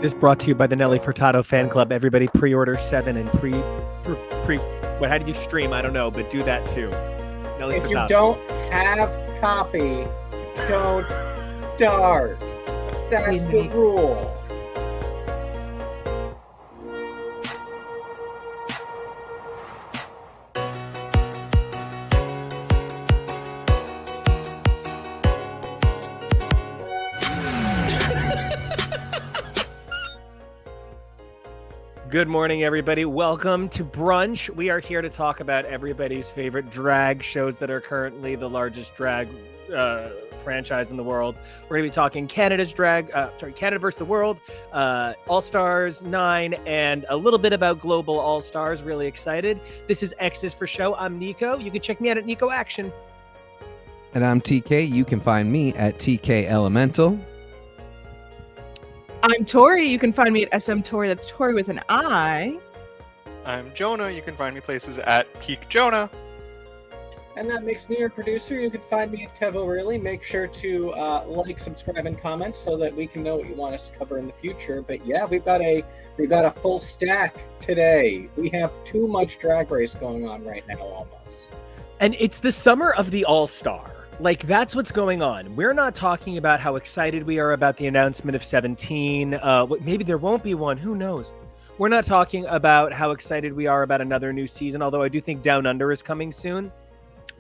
This brought to you by the Nelly Furtado fan club. Everybody pre-order 7 and what? How do you stream? I don't know, but do that too. Nelly If Furtado. you don't have copy, don't start. That's the rule. Good morning, everybody. Welcome to Brunch. We are here to talk about everybody's favorite drag shows that are currently the largest drag franchise in the world. We're going to be talking Canada versus the world, All Stars 9, and a little bit about Global All Stars. Really excited. This is X's for Show. I'm Nico. You can check me out at Nico Action. And I'm TK. You can find me at TK Elemental. I'm Tori. You can find me at SM Tori. That's Tori with an I. I'm Jonah. You can find me places at Peak Jonah. And that makes me your producer. You can find me at Kev O'Reilly. Make sure to like, subscribe, and comment so that we can know what you want us to cover in the future. But yeah, we've got a full stack today. We have too much Drag Race going on right now, almost. And it's the summer of the All-Star. Like, that's what's going on. We're not talking about how excited we are about the announcement of 17. Maybe there won't be one. Who knows? We're not talking about how excited we are about another new season, although I do think Down Under is coming soon.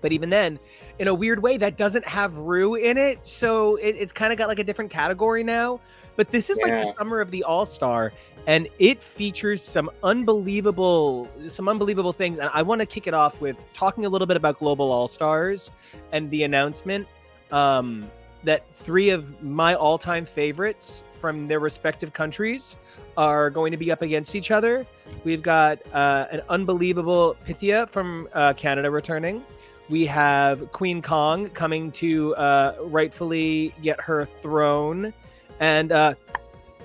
But even then, in a weird way, that doesn't have Rue in it. So it's kind of got like a different category now. But this is like the summer of the All-Star. And it features some unbelievable things. And I want to kick it off with talking a little bit about Global All-Stars and the announcement that 3 of my all-time favorites from their respective countries are going to be up against each other. We've got an unbelievable Pythia from Canada returning. We have Queen Kong coming to rightfully get her throne. And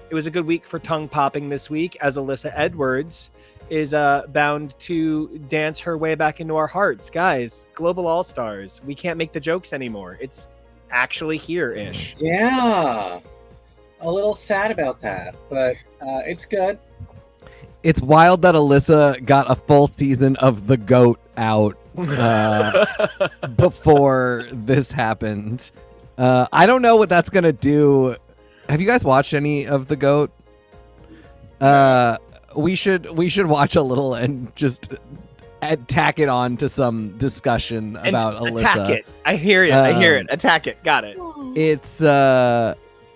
it was a good week for tongue popping this week, as Alyssa Edwards is bound to dance her way back into our hearts. Guys, Global All-Stars, we can't make the jokes anymore. It's actually here-ish. Yeah. A little sad about that, but it's good. It's wild that Alyssa got a full season of The GOAT out before this happened. I don't know what that's going to do. Have you guys watched any of The GOAT? We should watch a little and just tack it on to some discussion about Alyssa. Attack it. I hear it. Attack it. Got it.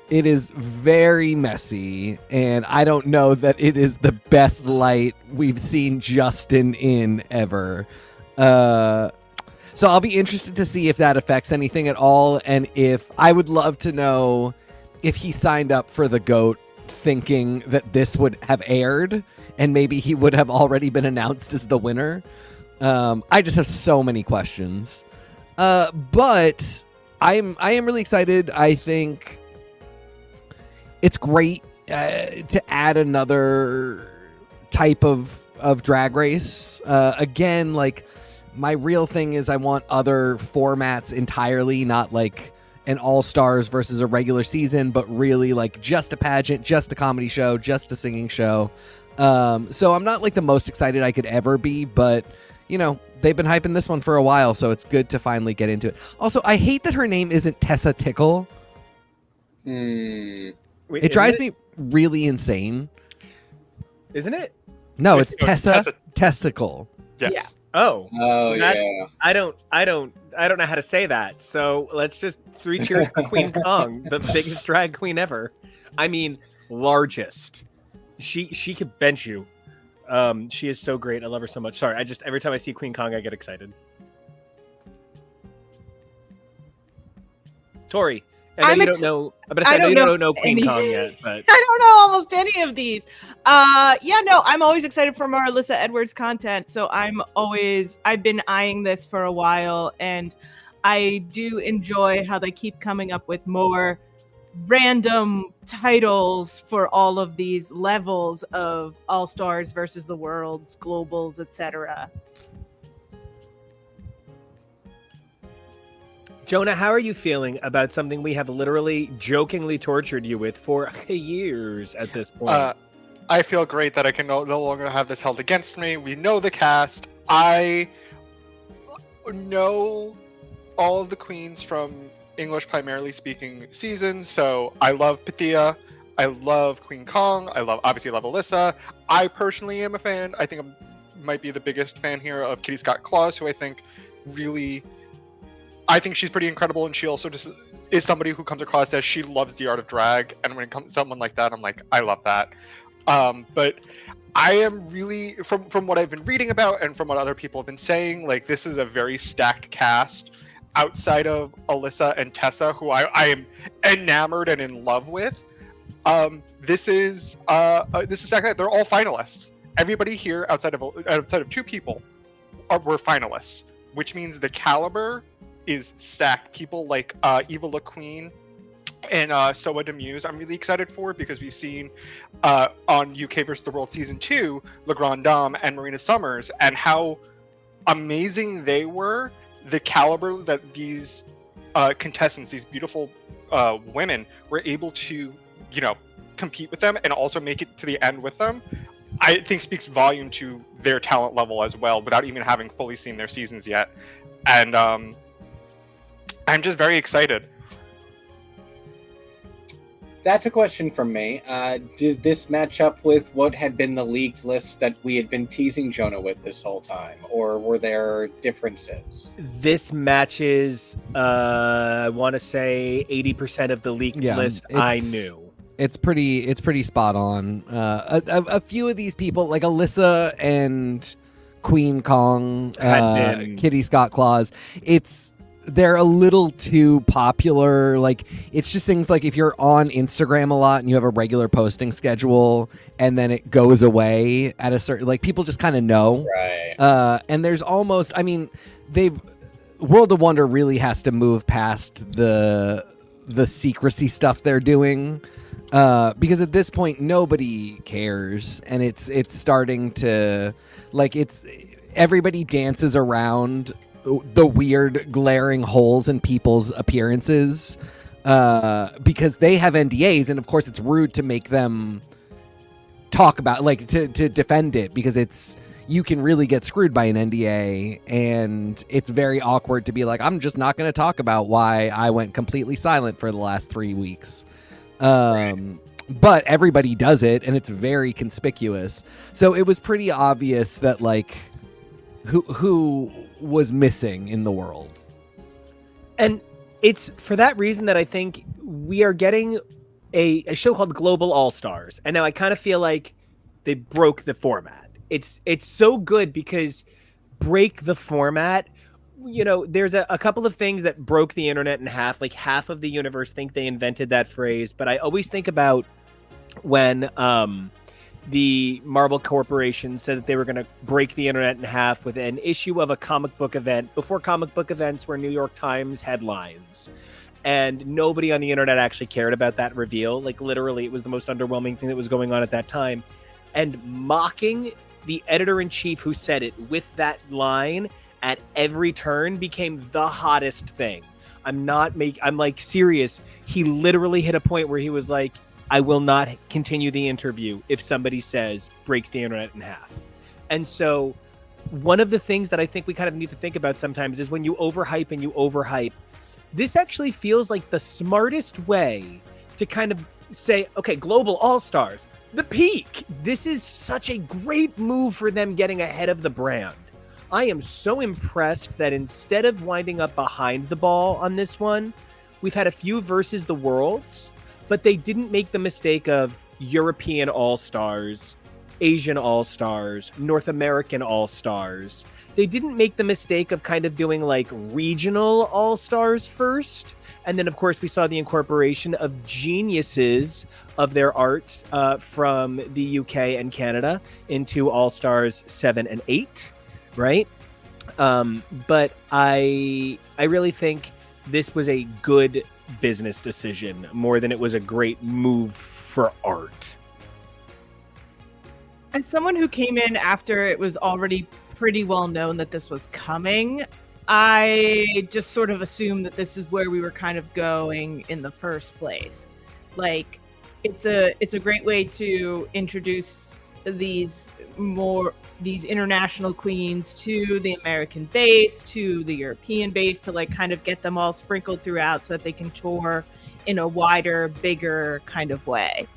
It is very messy, and I don't know that it is the best light we've seen Justin in ever. So I'll be interested to see if that affects anything at all, and if I would love to know if he signed up for The GOAT thinking that this would have aired and maybe he would have already been announced as the winner. I just have so many questions. But I am really excited. I think it's great to add another type of drag race. Again, like, my real thing is I want other formats entirely, not like an All-Stars versus a regular season, but really like just a pageant, just a comedy show, just a singing show. So I'm not like the most excited I could ever be, but you know, they've been hyping this one for a while, so it's good to finally get into it. Also, I hate that her name isn't Tessa Tickle. Wait, it drives me really insane. Isn't it? No, it's Tessa Testicle. Yes. Yeah. Oh, Yeah. I don't know how to say that. So let's just 3 cheers for Queen Kong, the biggest drag queen ever. I mean, largest. She could bench you. She is so great. I love her so much. Sorry, every time I see Queen Kong, I get excited. Tori, I know you don't know. I know you don't know Queen Kong yet, but I don't know almost any of these. I'm always excited for more Alyssa Edwards content. So I've been eyeing this for a while, and I do enjoy how they keep coming up with more random titles for all of these levels of All Stars versus the Worlds, Globals, etc. Jonah, how are you feeling about something we have literally jokingly tortured you with for years at this point? I feel great that I can no longer have this held against me. We know the cast. I know all of the queens from English primarily speaking seasons, so I love Pythia. I love Queen Kong. Obviously love Alyssa. I personally am a fan. I think I might be the biggest fan here of Kitty Scott Claus, who I think she's pretty incredible, and she also just is somebody who comes across as she loves the art of drag, and when it comes to someone like that, I'm like, I love that. But I am really, from what I've been reading about and from what other people have been saying, like, this is a very stacked cast outside of Alyssa and Tessa, who I am enamored and in love with. This is stacked. They're all finalists. Everybody here outside of two people were finalists, which means the caliber is stacked. People like Eva La Queen and Soa Demuse I'm really excited for, because we've seen on UK vs. the World Season 2 La Grande Dame and Marina Summers, and how amazing they were, the caliber that these contestants, these beautiful women, were able to, compete with them and also make it to the end with them. I think speaks volume to their talent level as well, without even having fully seen their seasons yet. And I'm just very excited. That's a question from me. Did this match up with what had been the leaked list that we had been teasing Jonah with this whole time? Or were there differences? This matches, I want to say 80% of the leaked list I knew. It's pretty spot on. A few of these people, like Alyssa and Queen Kong, Kitty Scott Claus, they're a little too popular. Like, it's just things like if you're on Instagram a lot and you have a regular posting schedule and then it goes away at a certain, like, people just kind of know. Right. And there's almost, World of Wonder really has to move past the secrecy stuff they're doing. Because at this point nobody cares, and it's starting to, like, everybody dances around the weird glaring holes in people's appearances because they have NDAs, and of course it's rude to make them talk about, like, to defend it, because you can really get screwed by an NDA, and it's very awkward to be like, I'm just not going to talk about why I went completely silent for the last 3 weeks. But everybody does it, and it's very conspicuous. So it was pretty obvious that, like, who was missing in the world. And it's for that reason that I think we are getting a show called Global All-Stars. And now I kind of feel like they broke the format. It's so good because break the format. There's a couple of things that broke the internet in half. Like, half of the universe think they invented that phrase. But I always think about when the Marvel Corporation said that they were going to break the internet in half with an issue of a comic book event before comic book events were New York Times headlines. And nobody on the internet actually cared about that reveal. Like, literally, it was the most underwhelming thing that was going on at that time. And mocking the editor-in-chief who said it with that line at every turn became the hottest thing. I'm like, serious. He literally hit a point where he was like, I will not continue the interview if somebody says breaks the internet in half. And so one of the things that I think we kind of need to think about sometimes is when you overhype, this actually feels like the smartest way to kind of say, okay, Global All-Stars, the peak. This is such a great move for them getting ahead of the brand. I am so impressed that instead of winding up behind the ball on this one, we've had a few versus the worlds, but they didn't make the mistake of European All-Stars, Asian All-Stars, North American All-Stars. They didn't make the mistake of kind of doing like regional All-Stars first. And then, of course, we saw the incorporation of geniuses of their arts from the UK and Canada into All-Stars 7 and 8, right? But I really think this was a good business decision more than it was a great move for art. As someone who came in after it was already pretty well known that this was coming, I just sort of assumed that this is where we were kind of going in the first place. Like, it's a great way to introduce these international queens to the American base, to the European base, to like kind of get them all sprinkled throughout so that they can tour in a wider, bigger kind of way.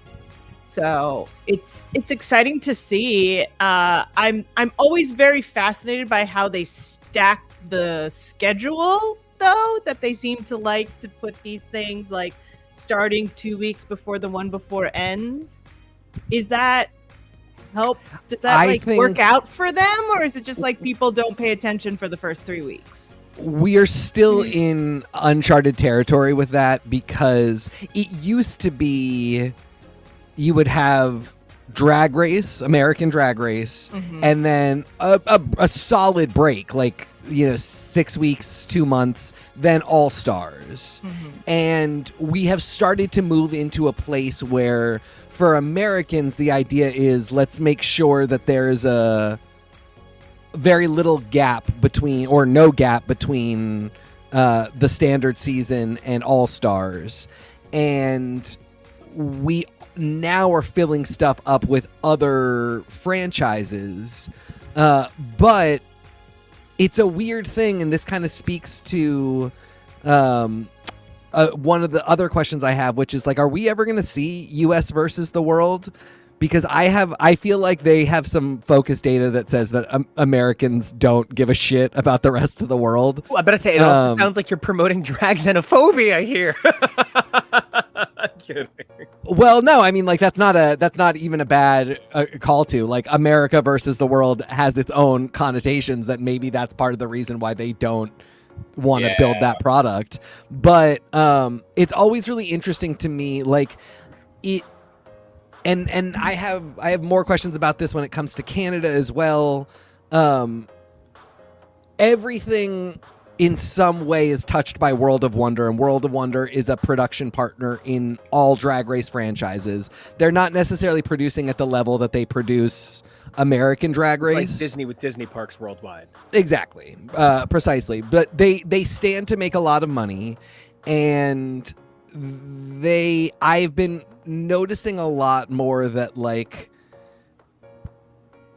So it's exciting to see. I'm always very fascinated by how they stack the schedule, though, that they seem to like to put these things like starting 2 weeks before the one before ends. Is that help? Does that work out for them, or is it just like people don't pay attention for the first 3 weeks? We are still in uncharted territory with that, because it used to be you would have Drag Race, American Drag Race, and then a solid break, like, 6 weeks, 2 months, then All Stars. And we have started to move into a place where, for Americans, the idea is let's make sure that there's a very little gap between, or no gap between, the standard season and All Stars. And we now are filling stuff up with other franchises, but it's a weird thing, and this kind of speaks to one of the other questions I have, which is like, are we ever going to see US versus the world? Because I feel like they have some focus data that says that Americans don't give a shit about the rest of the world. Well, I better say, it also sounds like you're promoting drag xenophobia here. I'm kidding. Well, no, I mean, like, that's not even a bad call to. Like, America versus the world has its own connotations, that maybe that's part of the reason why they don't want to build that product. But it's always really interesting to me, like, it. And I have more questions about this when it comes to Canada as well. Everything in some way is touched by World of Wonder, and World of Wonder is a production partner in all Drag Race franchises. They're not necessarily producing at the level that they produce American Drag Race. It's like Disney with Disney parks worldwide. Exactly. Precisely. But they stand to make a lot of money, and I've been noticing a lot more that, like,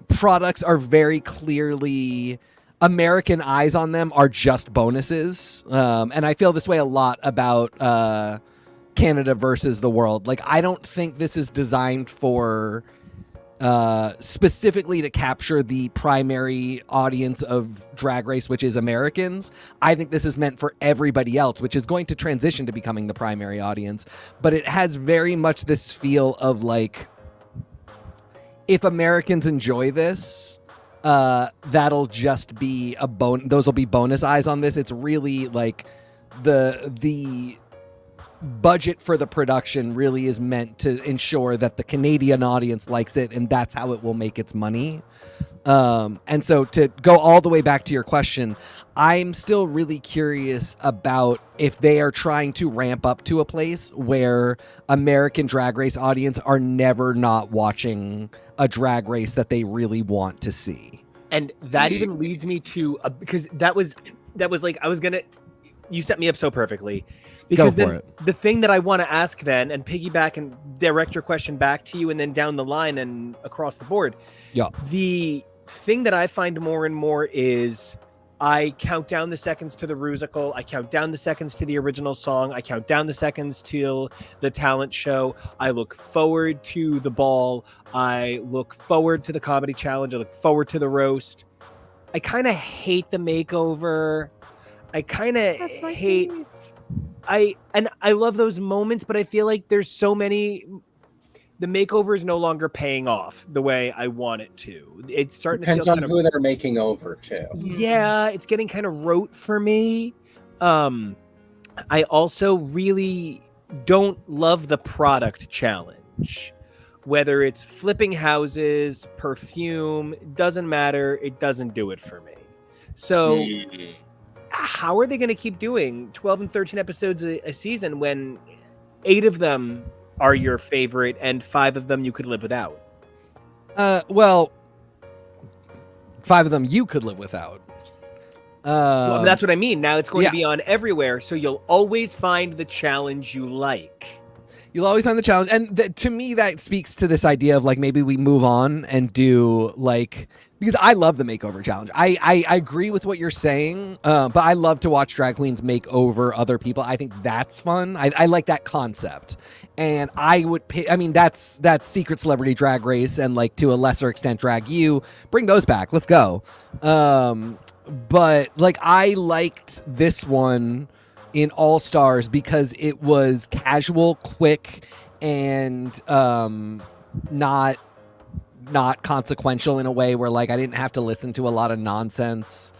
products are very clearly, American eyes on them are just bonuses. And I feel this way a lot about Canada versus the world. Like, I don't think this is designed for specifically to capture the primary audience of Drag Race, which is Americans. I think this is meant for everybody else, which is going to transition to becoming the primary audience. But it has very much this feel of, like, if Americans enjoy this, that'll just be a those will be bonus eyes on this. It's really like the budget for the production really is meant to ensure that the Canadian audience likes it, and that's how it will make its money. And so, to go all the way back to your question, I'm still really curious about if they are trying to ramp up to a place where American Drag Race audience are never not watching a Drag Race that they really want to see. And that even leads me to because that was like, you set me up so perfectly. Because then the thing that I want to ask then, and piggyback and direct your question back to you, and then down the line and across the board. Yeah. The thing that I find more and more is I count down the seconds to the Rusical. I count down the seconds to the original song. I count down the seconds till the talent show. I look forward to the ball. I look forward to the comedy challenge. I look forward to the roast. I kind of hate the makeover. I kind of hate... I love those moments, but I feel like there's so many. The makeover is no longer paying off the way I want it to. It's starting Depends to feel on who they're making over to. Yeah, it's getting kind of rote for me. I also really don't love the product challenge. Whether it's flipping houses, perfume, doesn't matter. It doesn't do it for me. So. How are they going to keep doing 12 and 13 episodes a season when 8 of them are your favorite and 5 of them you could live without? Well, 5 of them you could live without. Well, that's what I mean. Now it's going yeah. to be on everywhere, so you'll always find the challenge you like. You'll always find the challenge. And to me, that speaks to this idea of like maybe we move on and do like, because I love the makeover challenge. I agree with what you're saying, but I love to watch drag queens make over other people. I think that's fun. I like that concept. And I would pay, I mean, that's Secret Celebrity Drag Race and like to a lesser extent Drag U. Bring those back. Let's go. But like I liked this one in All Stars because it was casual, quick, and not consequential in a way where like I didn't have to listen to a lot of nonsense.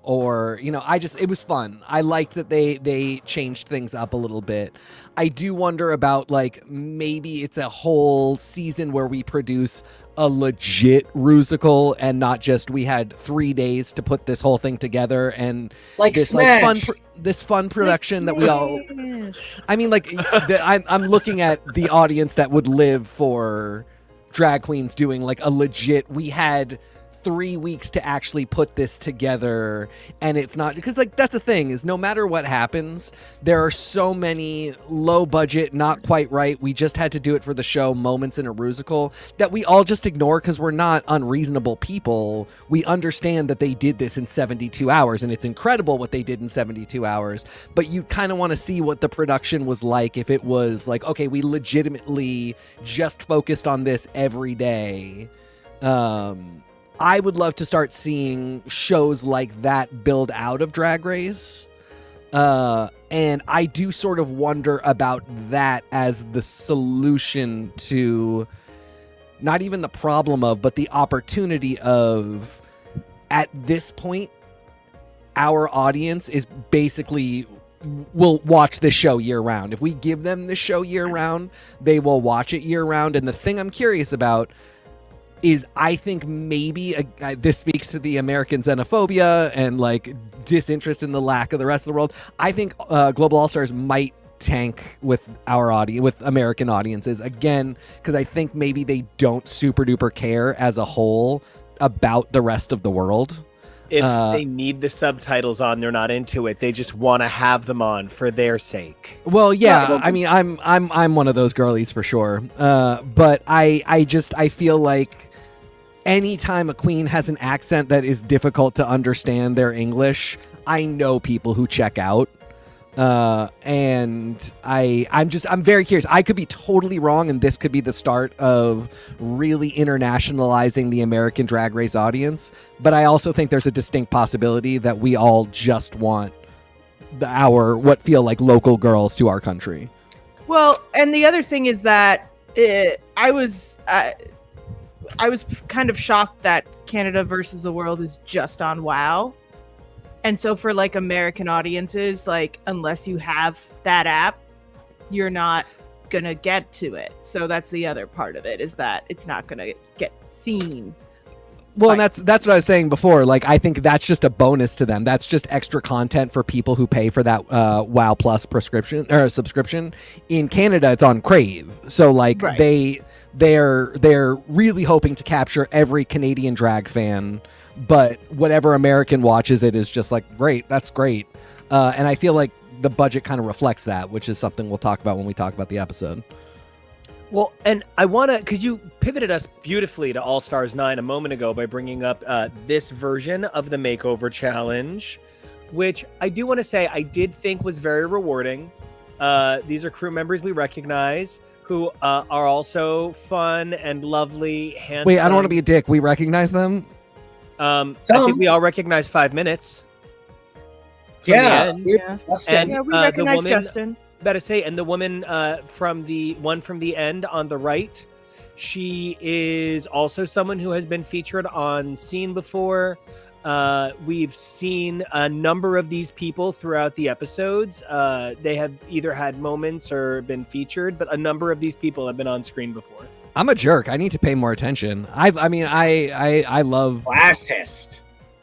Or, you know, it was fun. I liked that they changed things up a little bit. I do wonder about like maybe it's a whole season where we produce a legit rusical and not just we had 3 days to put this whole thing together and like this Smash. like fun production that we all. I mean, like I'm looking at the audience that would live for drag queens doing like a legit. We had 3 weeks to actually put this together, and it's not because like that's the thing is no matter what happens, there are so many low budget, not quite right, we just had to do it for the show moments in a rusical that we all just ignore because we're not unreasonable people. We understand that they did this in 72 hours and it's incredible what they did in 72 hours, but you kind of want to see what the production was like if it was like, okay, we legitimately just focused on this every day. I would love to start seeing shows like that build out of Drag Race. And I do sort of wonder about that as the solution to not even the problem of, but the opportunity of, at this point, our audience is basically will watch this show year round. If we give them the show year round, they will watch it year round. And the thing I'm curious about is I think maybe this speaks to the American xenophobia and like disinterest in the lack of the rest of the world. I think Global All Stars might tank with our audience, with American audiences again, because I think maybe they don't super duper care as a whole about the rest of the world. If they need the subtitles on, they're not into it. They just want to have them on for their sake. Well, yeah, I mean, I'm one of those girlies for sure. But I feel like anytime a queen has an accent that is difficult to understand their English, I know people who check out. And I'm very curious. I could be totally wrong, and this could be the start of really internationalizing the American Drag Race audience. But I also think there's a distinct possibility that we all just want what feel like local girls to our country. Well, and the other thing is that I was kind of shocked that Canada versus the World is just on WoW. And so for like American audiences, like unless you have that app, you're not gonna get to it. So that's the other part of it, is that it's not gonna get seen. Well, and that's what I was saying before. Like, I think that's just a bonus to them. That's just extra content for people who pay for that WoW Plus subscription. In Canada, it's on Crave. So like right. They're really hoping to capture every Canadian drag fan, but whatever American watches it is just like, great, that's great. And I feel like the budget kind of reflects that, which is something we'll talk about when we talk about the episode. Well, and I want to, because you pivoted us beautifully to All Stars 9 a moment ago by bringing up this version of the makeover challenge, which I do want to say I did think was very rewarding. These are crew members we recognize who are also fun and lovely, handsome. Wait, I don't want to be a dick. We recognize them? I think we all recognize 5 minutes. Yeah. We recognize Justin. Better say, and the woman from the end on the right, she is also someone who has been featured on Scene before. We've seen a number of these people throughout the episodes. They have either had moments or been featured, but a number of these people have been on screen before. I'm a jerk. I need to pay more attention. I love classist.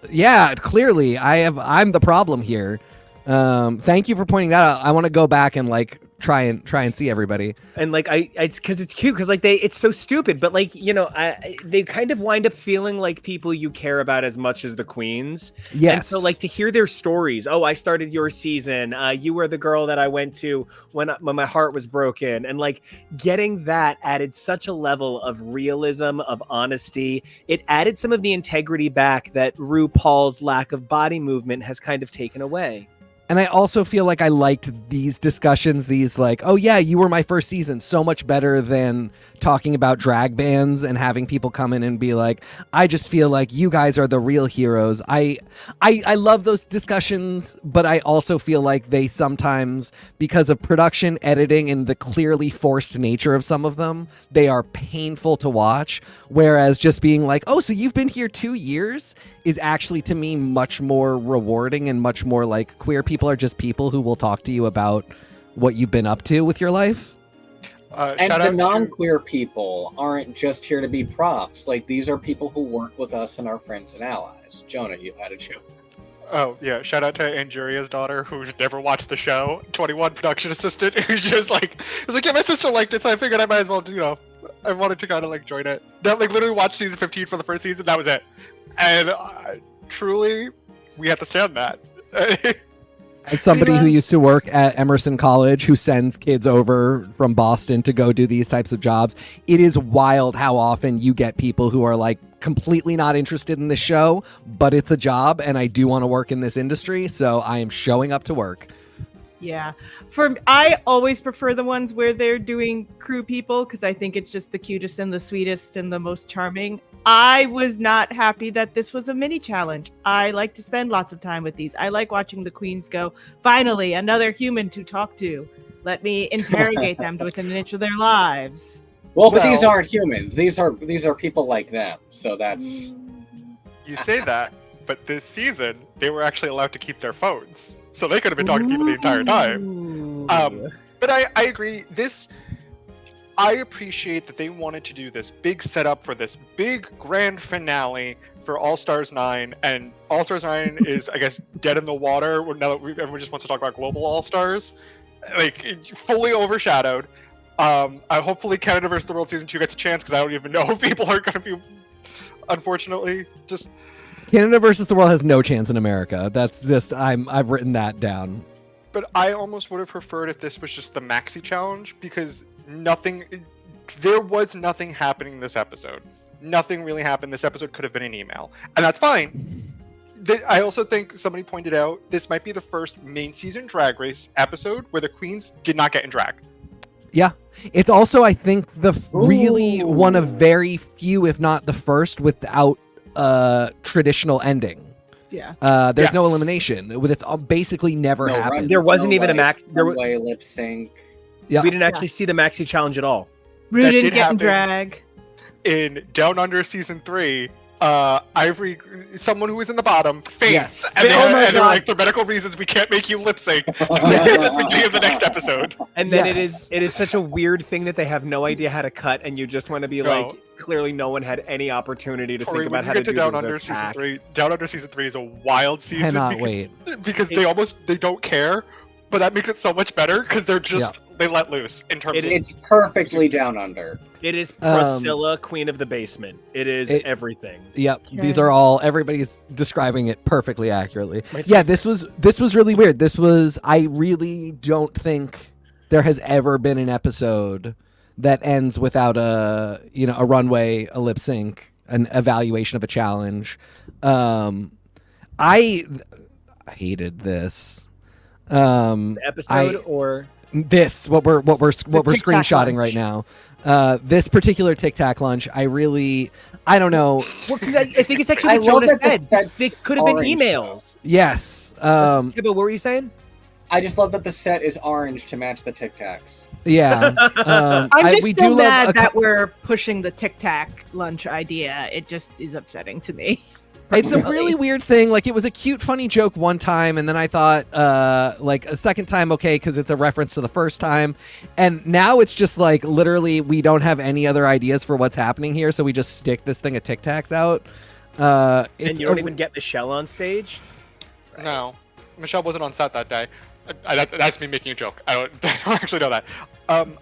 Yeah, clearly I'm the problem here. Thank you for pointing that out. I want to go back and like try and see everybody. And like it's because it's cute because like it's so stupid, but like they kind of wind up feeling like people you care about as much as the queens. Yes. And so like to hear their stories. Oh, I started your season. You were the girl that I went to when my heart was broken, and like getting that added such a level of realism, of honesty. It added some of the integrity back that RuPaul's lack of body movement has kind of taken away. And I also feel like I liked these discussions, these like, oh yeah, you were my first season, so much better than talking about drag bands and having people come in and be like, I just feel like you guys are the real heroes. I love those discussions, but I also feel like they sometimes, because of production, editing, and the clearly forced nature of some of them, they are painful to watch. Whereas just being like, oh, so you've been here 2 years is actually, to me, much more rewarding and much more like queer people are just people who will talk to you about what you've been up to with your life. And the non-queer people aren't just here to be props. Like, these are people who work with us and our friends and allies. Jonah, you had a joke. Oh, yeah. Shout out to Angeria's daughter, who's never watched the show. 21 production assistant, who's just like, yeah, my sister liked it, so I figured I might as well, I wanted to kind of like join it. That like literally watched season 15 for the first season, that was it. And truly, we have to stand that. As somebody who used to work at Emerson College, who sends kids over from Boston to go do these types of jobs, it is wild how often you get people who are like completely not interested in the show, but it's a job and I do want to work in this industry, so I am showing up to work. Yeah. I always prefer the ones where they're doing crew people because I think it's just the cutest and the sweetest and the most charming. I was not happy that this was a mini challenge. I like to spend lots of time with these. I like watching the queens go, finally, another human to talk to. Let me interrogate them to within an inch of their lives. Well, but these aren't humans. These are people like them. So that's... You say that, but this season, they were actually allowed to keep their phones. So they could have been talking to people the entire time. But I agree. I appreciate that they wanted to do this big setup for this big grand finale for All Stars 9. And All Stars 9 is, I guess, dead in the water now that everyone just wants to talk about global All Stars. Like, fully overshadowed. Hopefully Canada vs. the World Season 2 gets a chance, because I don't even know if people are going to be, unfortunately, just... Canada versus the World has no chance in America. That's just, I've written that down. But I almost would have preferred if this was just the maxi challenge, because there was nothing happening this episode. Nothing really happened. This episode could have been an email. And that's fine. I also think somebody pointed out this might be the first main season Drag Race episode where the queens did not get in drag. Yeah. It's also, I think, really one of very few, if not the first, without traditional ending. Yeah. There's no elimination. It's basically never happened. There wasn't even a max. Runway lip sync. Yeah. We didn't actually see the maxi challenge at all. Rue didn't did get in happen. drag. In Down Under Season 3, Ivory, someone who was in the bottom, faints. Yes. And, God. they're like, for medical reasons, we can't make you lip sync. At the beginning of the next episode. And then Yes. it is such a weird thing that they have no idea how to cut, and you just want to be like, clearly no one had any opportunity to Tori, think about when how you to get do to Down the Under Season attack. 3, Down Under Season 3 is a wild season. Cannot wait. Because they don't care, but that makes it so much better, because they're just, they let loose in terms of... It's perfectly Down Under. It is Priscilla, Queen of the Basement. It is everything. Yep. Okay. These are all, everybody's describing it perfectly accurately. My Yeah, this was really weird. I really don't think there has ever been an episode that ends without a runway, a lip sync, an evaluation of a challenge. I hated this. The episode or This what we're Tic Tac screenshotting Lunch. right now. This particular Tic Tac Lunch, I don't know. well, 'cause I think it's actually I what love Jonah that said. the They could have been orange, emails. Yes. Kibba, what were you saying? I just love that the set is orange to match the Tic Tacs. Yeah. I'm just we so do mad love that we're pushing the Tic Tac lunch idea. It just is upsetting to me. It's a really weird thing. Like, it was a cute, funny joke one time, and then I thought, like, a second time, okay, because it's a reference to the first time. And now it's just, like, literally, we don't have any other ideas for what's happening here, so we just stick this thing of Tic Tacs out. And you don't even get Michelle on stage? No. Michelle wasn't on set that day. That's me making a joke. I don't actually know that.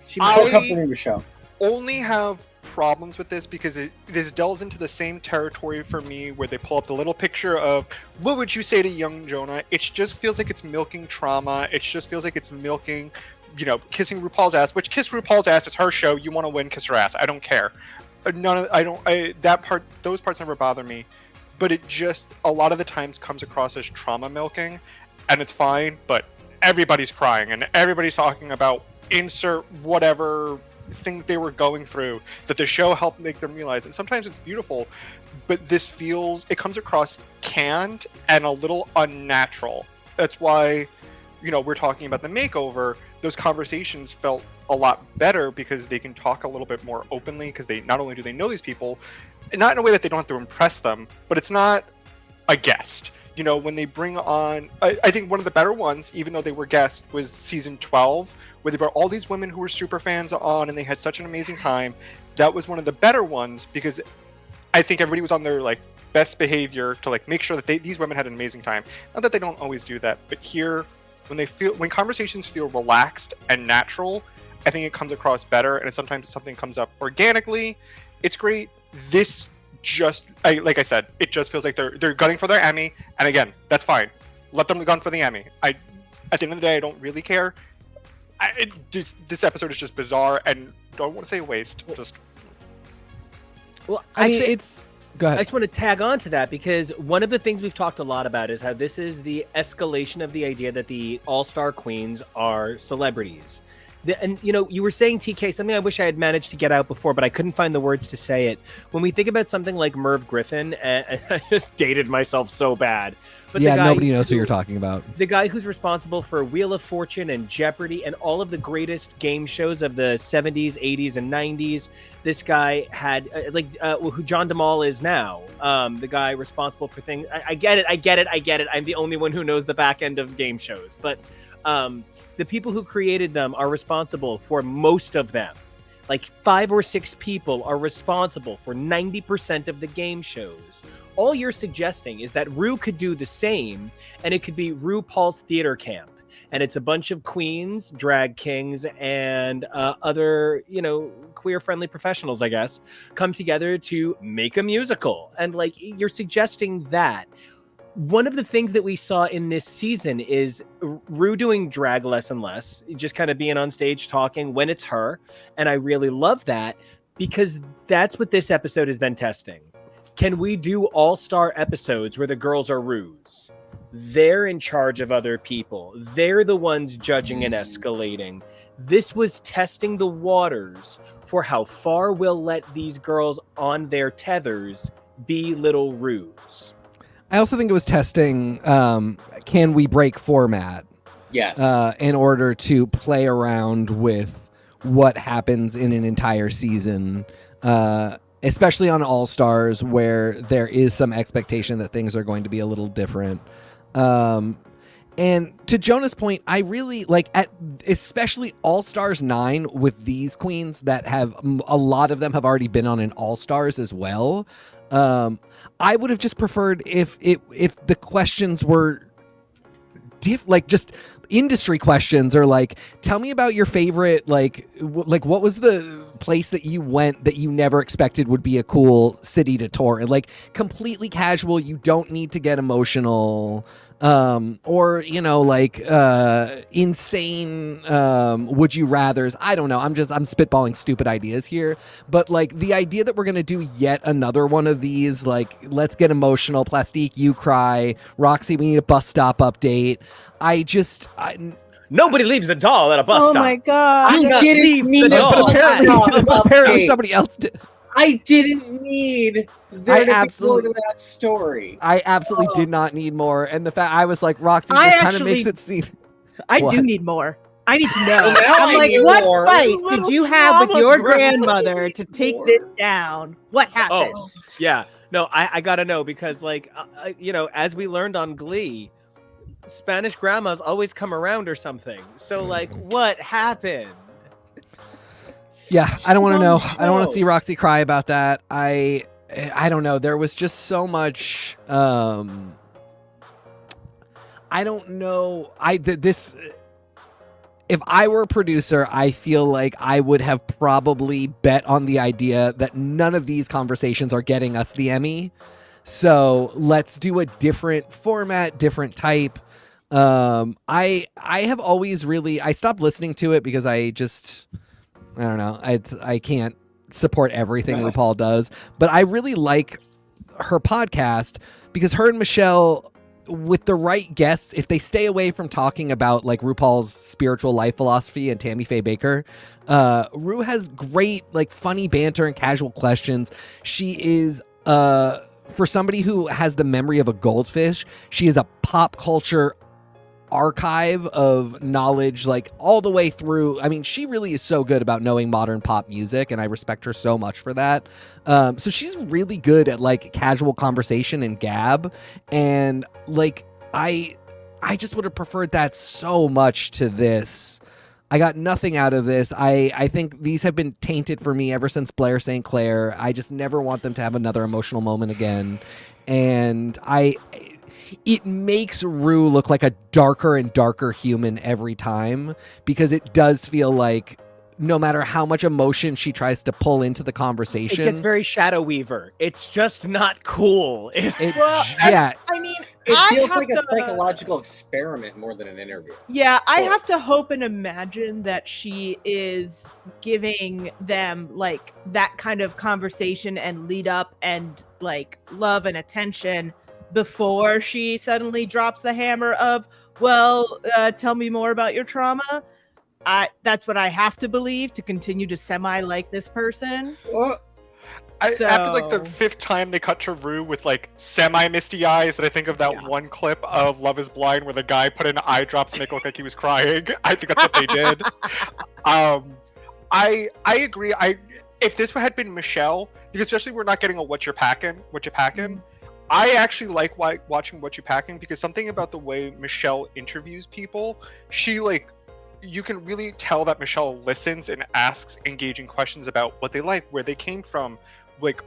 She was accompanying the show. Only have problems with this because this delves into the same territory for me where they pull up the little picture of what would you say to young Jonah. It just feels like it's milking trauma. It just feels like it's milking, kissing RuPaul's ass, which kiss RuPaul's ass, it's her show, you want to win, kiss her ass, I don't care. Those parts never bother me, but it just a lot of the times comes across as trauma milking, and it's fine, but everybody's crying and everybody's talking about insert whatever things they were going through that the show helped make them realize. And sometimes it's beautiful, but it comes across canned and a little unnatural. That's why, we're talking about the makeover. Those conversations felt a lot better because they can talk a little bit more openly, because they not only do they know these people, not in a way that they don't have to impress them, but it's not a guest. When they bring on, I think one of the better ones, even though they were guests, was season 12, where they brought all these women who were super fans on, and they had such an amazing time. That was one of the better ones because I think everybody was on their best behavior to make sure that these women had an amazing time. Not that they don't always do that, but here, when conversations feel relaxed and natural, I think it comes across better. And sometimes something comes up organically, it's great. This like I said, it just feels like they're gunning for their Emmy, and again, that's fine. Let them gun for the Emmy. At the end of the day, I don't really care. This episode is just bizarre, and don't want to say waste. Well, I mean, actually, go ahead. I just want to tag on to that because one of the things we've talked a lot about is how this is the escalation of the idea that the all-star queens are celebrities. And you were saying, TK, something I wish I had managed to get out before, but I couldn't find the words to say it. When we think about something like Merv Griffin, and I just dated myself so bad. But yeah, nobody knows who you're talking about. The guy who's responsible for Wheel of Fortune and Jeopardy and all of the greatest game shows of the 70s, 80s, and 90s. This guy had, who John DeMol is now, the guy responsible for things. I get it. I'm the only one who knows the back end of game shows. But the people who created them are responsible for most of them. 5 or 6 people are responsible for 90% of the game shows. All you're suggesting is that Ru could do the same, and it could be RuPaul's Theater Camp. And it's a bunch of queens, drag kings, and other, queer-friendly professionals, I guess, come together to make a musical. And you're suggesting that. One of the things that we saw in this season is Ru doing drag less and less, just kind of being on stage talking when it's her. And I really love that because that's what this episode is then testing. Can we do all-star episodes where the girls are Ru's? They're in charge of other people. They're the ones judging and escalating. This was testing the waters for how far we'll let these girls on their tethers be little Ru's. I also think it was testing, can we break format? Yes. In order to play around with what happens in an entire season, especially on All Stars, where there is some expectation that things are going to be a little different. And to Jonah's point, I really especially All Stars 9 with these queens that have a lot of them have already been on an All Stars as well. I would have just preferred if the questions were just industry questions, or tell me about your favorite, what was the place that you went that you never expected would be a cool city to tour, and completely casual. You don't need to get emotional, or insane would you rathers. I don't know, I'm spitballing stupid ideas here, but the idea that we're gonna do yet another one of these, let's get emotional, Plastique, you cry, Roxy, we need a bus stop update. Nobody leaves the doll at a bus stop. Oh my god! You didn't need the doll. Apparently somebody else did. I didn't need there to be more to that story. I absolutely did not need more, and the fact I was like, Roxy, this kind of makes it seem. I do need more. I need to know. Well, now I'm I like, need what more. fight Little did you have with trauma your grandmother. grandmother to take this down? What happened? Oh, yeah. No, I gotta know because, as we learned on Glee, Spanish grandmas always come around or something. So, what happened? Yeah, I don't want to know. I don't want to see Roxy cry about that. I don't know. There was just so much. I I don't know. If I were a producer, I feel like I would have probably bet on the idea that none of these conversations are getting us the Emmy. So let's do a different format, different type. I have always really, I stopped listening to it because I don't know. I can't support everything RuPaul does, but I really like her podcast because her and Michelle, with the right guests, if they stay away from talking about like RuPaul's spiritual life philosophy and Tammy Faye Baker, Ru has great like funny banter and casual questions. She is for somebody who has the memory of a goldfish, she is a pop culture archive of knowledge, like all the way through. I mean, she really is so good about knowing modern pop music, and I respect her so much for that. So she's really good at like casual conversation and gab, and like I just would have preferred that so much to this. I got nothing out of this. I think these have been tainted for me ever since Blair St. Clair. I just never want them to have another emotional moment again, and it makes Ru look like a darker and darker human every time, because it does feel like no matter how much emotion she tries to pull into the conversation, it gets very Shadow Weaver. It's just not cool. Yeah. I mean, It feels like a psychological experiment more than an interview. Yeah, I have to hope and imagine that she is giving them like that kind of conversation and lead up and like love and attention before she suddenly drops the hammer of, well, tell me more about your trauma. That's what I have to believe to continue to semi-like this person. After like the 5th time they cut to Ru with like semi-misty eyes, and I think of that one clip of Love is Blind where the guy put in eye drops to make it look like he was crying. I think that's what they did. I agree. If this had been Michelle, because especially we're not getting a what you're packing. I actually like watching What You Packing, because something about the way Michelle interviews people, she like, you can really tell that Michelle listens and asks engaging questions about what they like, where they came from, like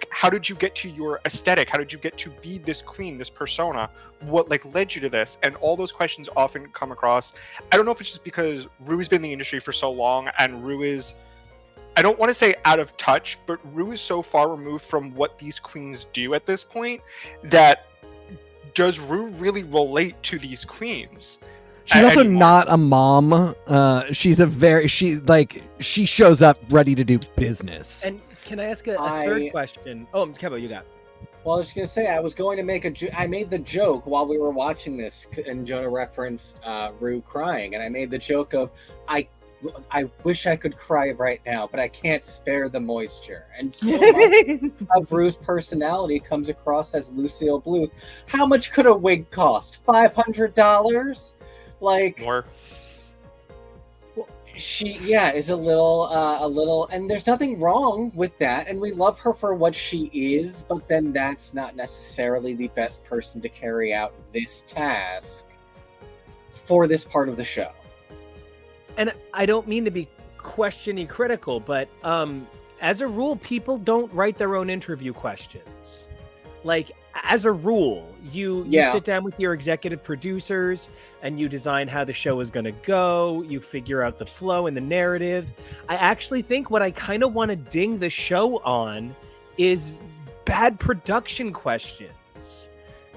how did you get to your aesthetic? How did you get to be this queen, this persona? What like led you to this? And all those questions often come across. I don't know if it's just because Ru's been in the industry for so long, and Ru is, I don't want to say out of touch, but Ru is so far removed from what these queens do at this point that does Ru really relate to these queens? She's also not a mom. She shows up ready to do business. And can I ask a third question? Oh, Kevo, you got. Well, I was going to say, I was going to make I made the joke while we were watching this, and Jonah referenced Ru crying, and I made the joke of, I wish I could cry right now, but I can't spare the moisture. And so much of Ru's personality comes across as Lucille Bluth. How much could a wig cost? $500? Like, more. She is a little, and there's nothing wrong with that, and we love her for what she is, but then that's not necessarily the best person to carry out this task for this part of the show. And I don't mean to be questiony critical, but as a rule, people don't write their own interview questions. Like, as a rule, you sit down with your executive producers and you design how the show is going to go. You figure out the flow and the narrative. I actually think what I kind of want to ding the show on is bad production questions.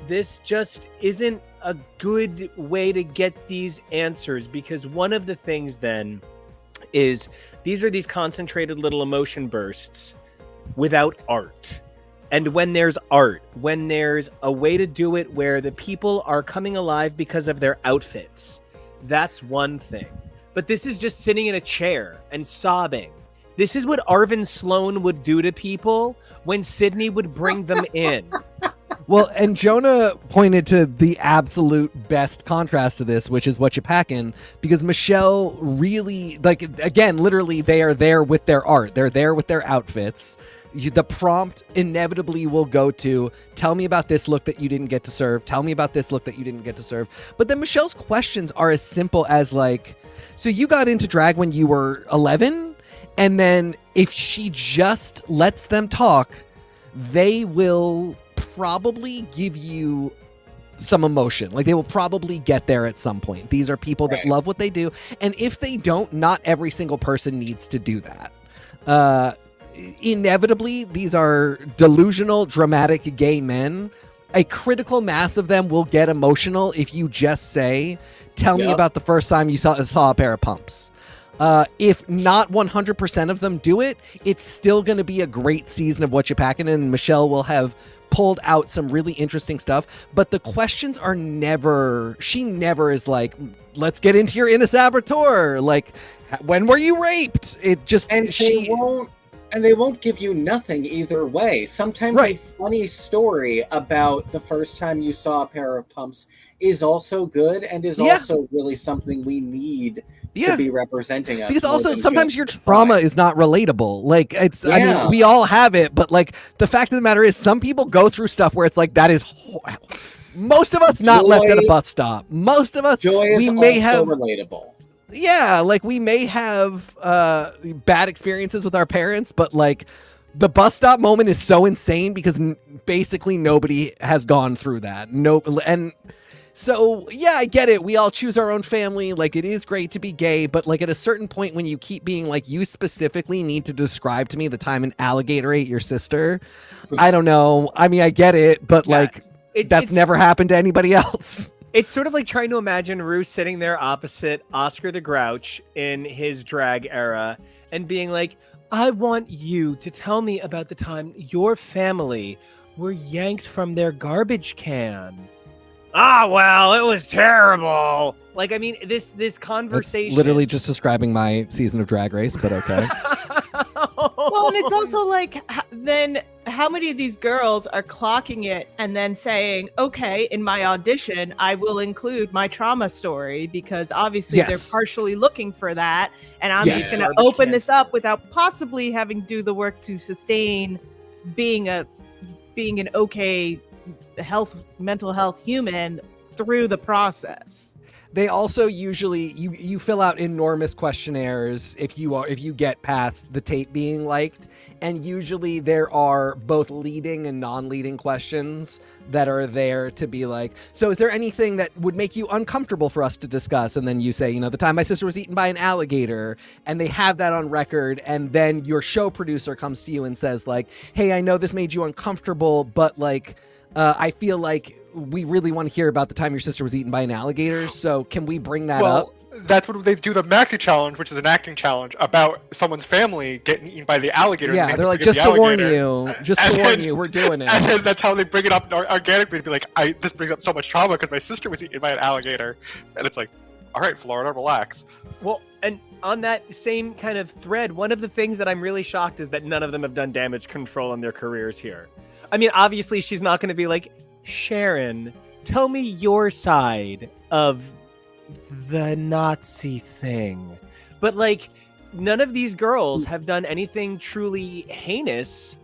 This just isn't a good way to get these answers, because one of the things then is these are these concentrated little emotion bursts without art. And when there's art, when there's a way to do it where the people are coming alive because of their outfits, that's one thing. But this is just sitting in a chair and sobbing. This is what Arvin Sloan would do to people when Sydney would bring them in. Well, and Jonah pointed to the absolute best contrast to this, which is What You Packin', because Michelle really, like, again, literally, they are there with their art. They're there with their outfits. The prompt inevitably will go to, tell me about this look that you didn't get to serve. Tell me about this look that you didn't get to serve. But then Michelle's questions are as simple as like, so you got into drag when you were 11? And then if she just lets them talk, they will probably give you some emotion. Like, they will probably get there at some point. These are people that love what they do. And if they don't, not every single person needs to do that. Inevitably, these are delusional, dramatic gay men. A critical mass of them will get emotional if you just say, tell me about the first time you saw a pair of pumps. If not 100% of them do it, it's still going to be a great season of What You Packin', and Michelle will have pulled out some really interesting stuff. But the questions are she never is like, let's get into your inner saboteur. Like, when were you raped? It just, and they won't give you nothing either way. Sometimes a funny story about the first time you saw a pair of pumps is also good and is also really something we need to be representing us. Because also sometimes your trauma is not relatable. Like, it's, I mean, we all have it, but like, the fact of the matter is some people go through stuff where it's like, that is most of us not left at a bus stop. Most of us, we may have relatable. Yeah, like, we may have bad experiences with our parents, but like, the bus stop moment is so insane because basically nobody has gone through that. And so, yeah, I get it. We all choose our own family. Like, it is great to be gay, but like, at a certain point when you keep being like, you specifically need to describe to me the time an alligator ate your sister. I don't know. I mean, I get it, but like, that's never happened to anybody else. It's sort of like trying to imagine Rue sitting there opposite Oscar the Grouch in his drag era and being like, I want you to tell me about the time your family were yanked from their garbage can. Well, it was terrible. Like, I mean, this conversation. That's literally just describing my season of Drag Race, but okay. Well, and it's also like, then how many of these girls are clocking it and then saying, okay, in my audition, I will include my trauma story because obviously they're partially looking for that. And I'm just going to open this up without possibly having to do the work to sustain being an okay mental health human through the process. They also usually you fill out enormous questionnaires if you get past the tape being liked, and usually there are both leading and non-leading questions that are there to be like, so is there anything that would make you uncomfortable for us to discuss? And then you say, the time my sister was eaten by an alligator, and they have that on record, and then your show producer comes to you and says like, hey, I know this made you uncomfortable, but like, I feel like we really want to hear about the time your sister was eaten by an alligator, so can we bring that up? That's what they do, the maxi challenge, which is an acting challenge about someone's family getting eaten by the alligator. Yeah, they're like, just to warn you, we're doing it. And then that's how they bring it up organically to be like, this brings up so much trauma because my sister was eaten by an alligator. And it's like, all right, Florida, relax. Well, and on that same kind of thread, one of the things that I'm really shocked is that none of them have done damage control in their careers here. I mean, obviously she's not going to be like, Sharon, tell me your side of the Nazi thing. But like, none of these girls have done anything truly heinous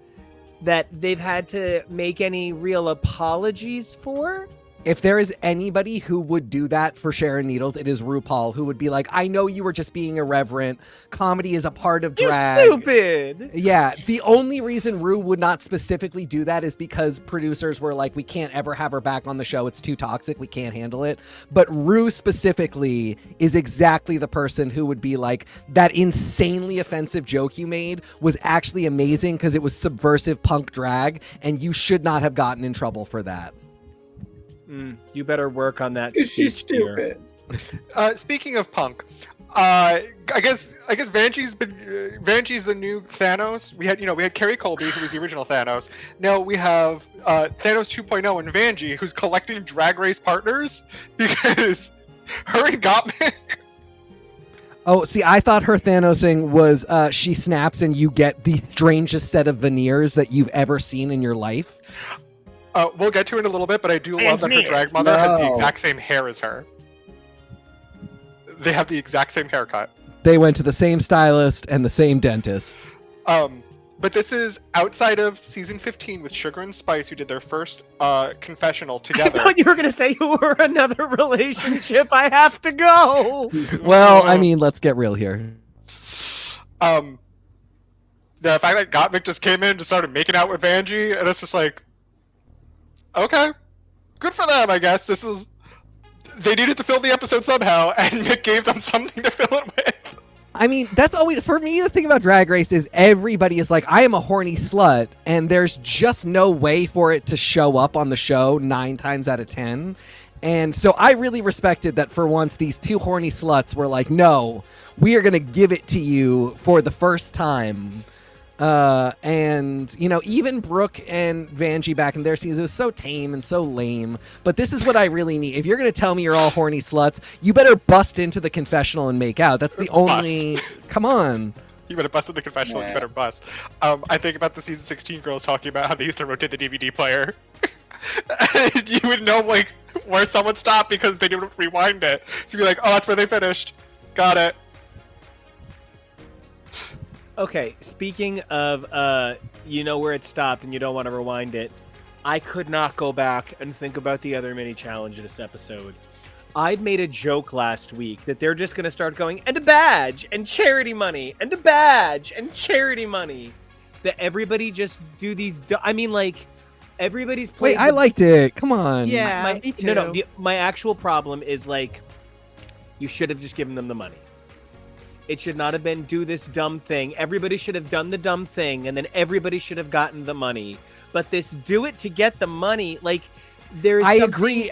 that they've had to make any real apologies for. If there is anybody who would do that for Sharon Needles, it is RuPaul, who would be like, I know you were just being irreverent. Comedy is a part of drag. You stupid! Yeah, the only reason Ru would not specifically do that is because producers were like, we can't ever have her back on the show. It's too toxic. We can't handle it. But Ru specifically is exactly the person who would be like, that insanely offensive joke you made was actually amazing because it was subversive punk drag, and you should not have gotten in trouble for that. You better work on that. She's stupid. Speaking of punk, I guess Vanjie's the new Thanos. We had Carrie Colby, who was the original Thanos. Now we have Thanos 2.0 and Vanjie, who's collecting Drag Race partners because her and Gottmik. Oh, see, I thought her Thanosing was she snaps and you get the strangest set of veneers that you've ever seen in your life. We'll get to it in a little bit, but I do love that her drag mother has the exact same hair as her. They have the exact same haircut. They went to the same stylist and the same dentist. But this is outside of season 15 with Sugar and Spice, who did their first confessional together. I thought you were going to say you were another relationship. I have to go. Well, I mean, let's get real here. The fact that Gottmik just came in and just started making out with Vanjie, and it's just like, okay, good for them, I guess. They needed to fill the episode somehow, and it gave them something to fill it with. I mean, that's always, for me, the thing about Drag Race is everybody is like, I am a horny slut, and there's just no way for it to show up on the show 9 times out of 10. And so I really respected that for once these 2 horny sluts were like, no, we are going to give it to you for the first time. And, you know, even Brooke and Vanjie back in their seasons, it was so tame and so lame. But this is what I really need. If you're going to tell me you're all horny sluts, you better bust into the confessional and make out. That's the only... Come on. You better bust in the confessional, you better bust. I think about the season 16 girls talking about how they used to rotate the DVD player. And you would know, like, where someone stopped because they didn't rewind it. So you'd be like, oh, that's where they finished. Got it. Okay, speaking of, you know where it stopped and you don't want to rewind it, I could not go back and think about the other mini challenge in this episode. I'd made a joke last week that they're just going to start going, and a badge, and charity money, and a badge, and charity money. That everybody just do these, I mean, like, everybody's playing. Wait, I liked it. Come on. Yeah, me too. No, my actual problem is, like, you should have just given them the money. It should not have been do this dumb thing. Everybody should have done the dumb thing, and then everybody should have gotten the money. But this do it to get the money, like, there's I agree.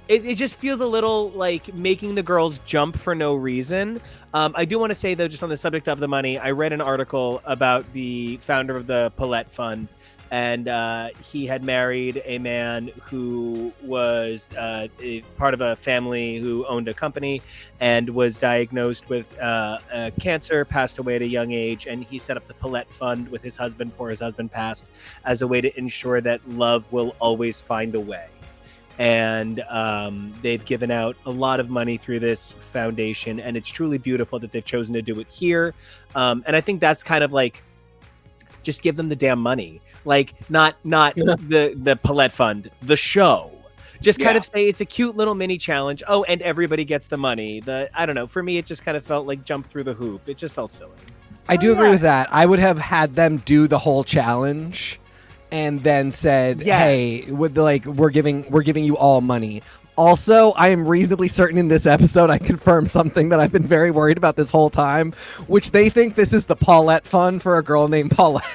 It just feels a little like making the girls jump for no reason. I do want to say, though, just on the subject of the money, I read an article about the founder of the Paulette Fund, and he had married a man who was part of a family who owned a company and was diagnosed with cancer, passed away at a young age, and he set up the Paulette Fund with his husband before his husband passed as a way to ensure that love will always find a way. And they've given out a lot of money through this foundation, and it's truly beautiful that they've chosen to do it here. And I think that's kind of like, just give them the damn money. Like, not the Paulette Fund, the show. Just kind of say it's a cute little mini challenge. Oh, and everybody gets the money. I don't know. For me, it just kind of felt like jump through the hoop. It just felt silly. I do agree with that. I would have had them do the whole challenge and then said, hey, we're giving you all money. Also, I am reasonably certain in this episode I confirmed something that I've been very worried about this whole time, which they think this is the Paulette Fund for a girl named Paulette.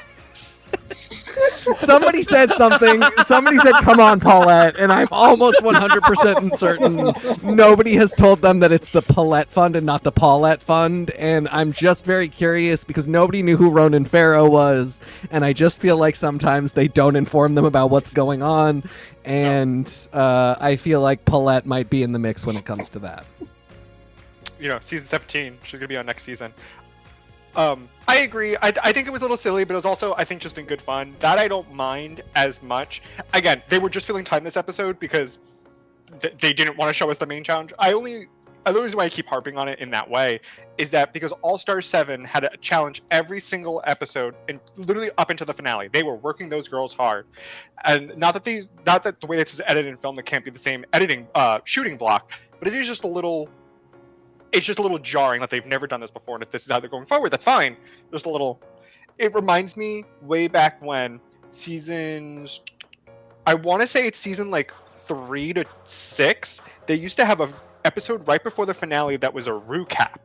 Somebody said something. Somebody said, come on, Paulette. And I'm almost 100% certain nobody has told them that it's the Paulette Fund and not the Paulette Fund. And I'm just very curious because nobody knew who Ronan Farrow was. And I just feel like sometimes they don't inform them about what's going on. And I feel like Paulette might be in the mix when it comes to that. You know, season 17, she's going to be on next season. I agree. I think it was a little silly, but it was also, I think, just in good fun. That I don't mind as much. Again, they were just filling time this episode because they didn't want to show us the main challenge. The reason why I keep harping on it in that way is that because All-Star 7 had a challenge every single episode and literally up into the finale. They were working those girls hard. And not that the way this is edited and filmed, it can't be the same shooting block, but it is just a little... It's just a little jarring that they've never done this before, and if this is how they're going forward, that's fine. Just a little... It reminds me way back when seasons... I want to say it's season, 3 to 6. They used to have an episode right before the finale that was a recap.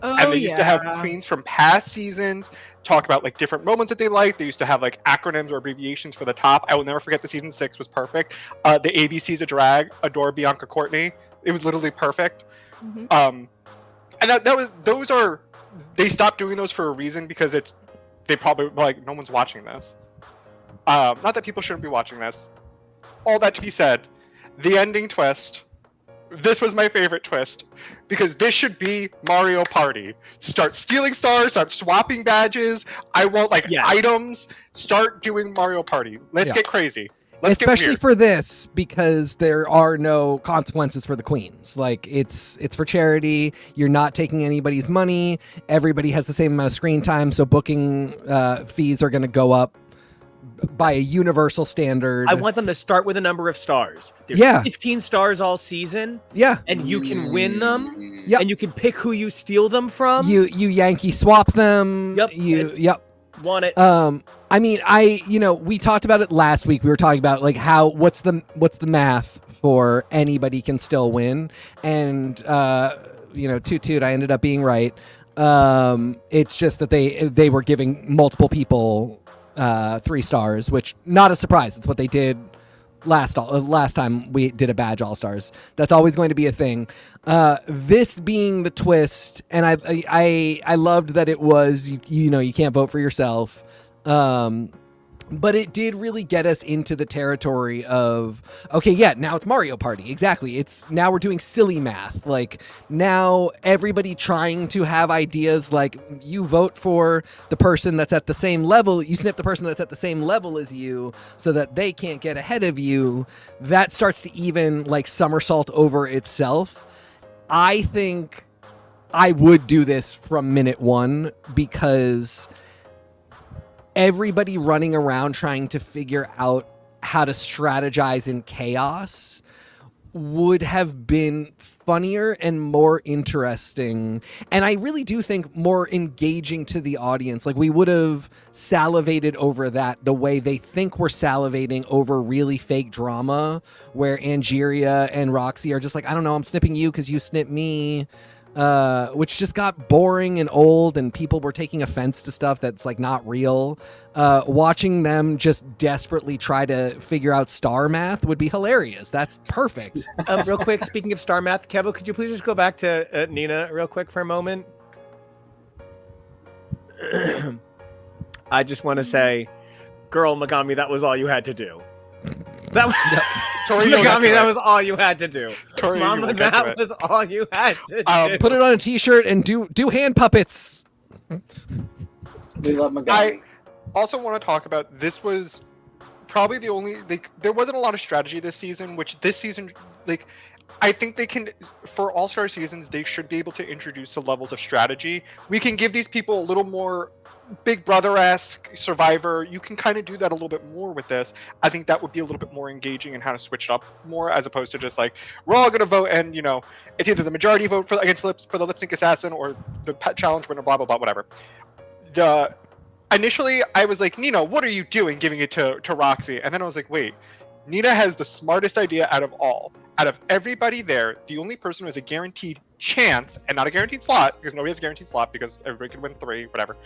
Oh, and they used to have queens from past seasons talk about, different moments that they liked. They used to have, acronyms or abbreviations for the top. I will never forget the season 6 was perfect. The ABCs of Drag, Adore Bianca Courtney. It was literally perfect. Mm-hmm. And they stopped doing those for a reason because they probably no one's watching this. Not that people shouldn't be watching this. All that to be said, the ending twist. This was my favorite twist because this should be Mario Party. Start stealing stars, start swapping badges. I want items. Start doing Mario Party. Let's get crazy. Especially for this, because there are no consequences for the queens. It's for charity. You're not taking anybody's money. Everybody has the same amount of screen time, so booking fees are going to go up by a universal standard. I want them to start with a number of stars. There's 15 stars all season. Yeah. And you can win them. Yep. And you can pick who you steal them from. You Yankee swap them. Yep. Yep. Want it. I mean, we talked about it last week. We were talking about like what's the math for anybody can still win, and toot, I ended up being right. It's just that they were giving multiple people 3 stars, which not a surprise. It's what they did last time we did a badge all stars. That's always going to be a thing. This being the twist, and I loved that it was you can't vote for yourself. But it did really get us into the territory of, okay, yeah, now it's Mario Party. Exactly. Now we're doing silly math. Like, now everybody trying to have ideas like you vote for the person that's at the same level. You snip the person that's at the same level as you so that they can't get ahead of you. That starts to even like somersault over itself. I think I would do this from minute 1 because everybody running around trying to figure out how to strategize in chaos would have been funnier and more interesting. And I really do think more engaging to the audience. Like, we would have salivated over that the way they think we're salivating over really fake drama where Angeria and Roxy are just like, I don't know, I'm snipping you because you snip me. Which just got boring and old, and people were taking offense to stuff that's like not real. Watching them just desperately try to figure out star math would be hilarious. That's perfect. Real quick, speaking of star math, Kevo, could you please just go back to Nina real quick for a moment? I just want to say, girl, Megami, that was all you had to do. That was, Megami, that was all you had to do. Tori, Mama, that was all you had to do. Put it on a t-shirt and do hand puppets. We love Megami. I also want to talk about, this was probably the only, there wasn't a lot of strategy this season, which this season, I think they can, for all-star seasons, they should be able to introduce some levels of strategy. We can give these people a little more Big Brother-esque Survivor. You can kind of do that a little bit more with this. I think that would be a little bit more engaging in how to switch it up more, as opposed to just like, we're all going to vote and, it's either the majority vote for the lip sync assassin or the pet challenge winner, blah, blah, blah, whatever. Initially, I was like, Nina, what are you doing giving it to Roxy? And then I was like, wait, Nina has the smartest idea out of all. Out of everybody there, the only person who has a guaranteed chance, and not a guaranteed slot, because nobody has a guaranteed slot, because everybody could win 3, whatever,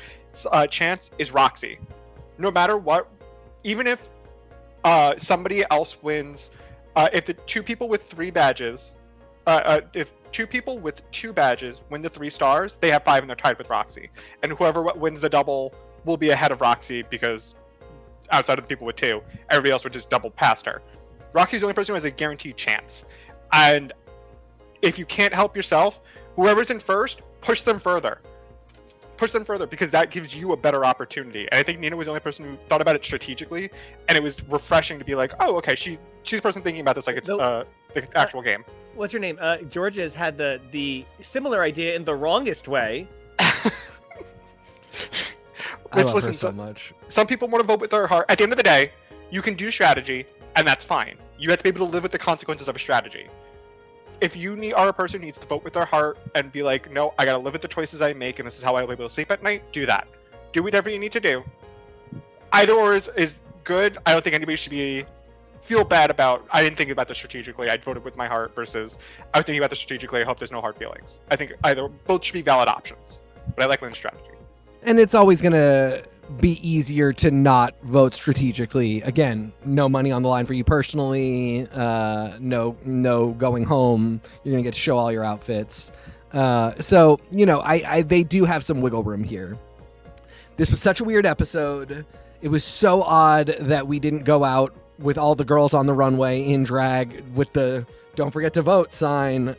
chance is Roxy. No matter what, even if somebody else wins, if the 2 people with 3 badges, if 2 people with 2 badges win the 3 stars, they have 5 and they're tied with Roxy. And whoever wins the double will be ahead of Roxy, because outside of the people with 2, everybody else would just double past her. Roxy's the only person who has a guaranteed chance. And if you can't help yourself, whoever's in first, push them further. Push them further, because that gives you a better opportunity. And I think Nina was the only person who thought about it strategically, and it was refreshing to be like, oh, okay, she's the person thinking about this like it's the actual game. What's her name? Georgia's had the similar idea in the wrongest way. I love her so much. Some people want to vote with their heart. At the end of the day, you can do strategy, and that's fine. You have to be able to live with the consequences of a strategy. If you are a person who needs to vote with their heart and be like, no, I gotta live with the choices I make, and this is how I'll be able to sleep at night, do that. Do whatever you need to do. Either or is good. I don't think anybody should feel bad about, I didn't think about this strategically, I voted with my heart, versus I was thinking about this strategically, I hope there's no hard feelings. I think both should be valid options, but I like winning strategy. And it's always gonna be easier to not vote strategically. Again, no money on the line for you personally, no going home, you're gonna get to show all your outfits. So they do have some wiggle room here. This was such a weird episode. It was so odd that we didn't go out with all the girls on the runway in drag with the "Don't forget to vote" sign.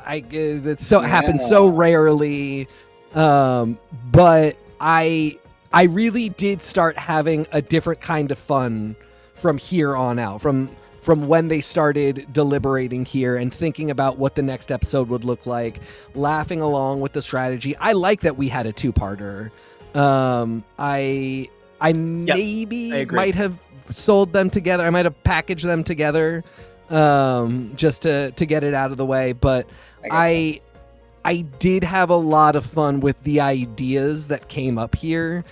Happens so rarely. But I really did start having a different kind of fun from here on out, from when they started deliberating here and thinking about what the next episode would look like, laughing along with the strategy. I like that we had a 2-parter. I might have sold them together. I might have packaged them together, just to get it out of the way. But I did have a lot of fun with the ideas that came up here.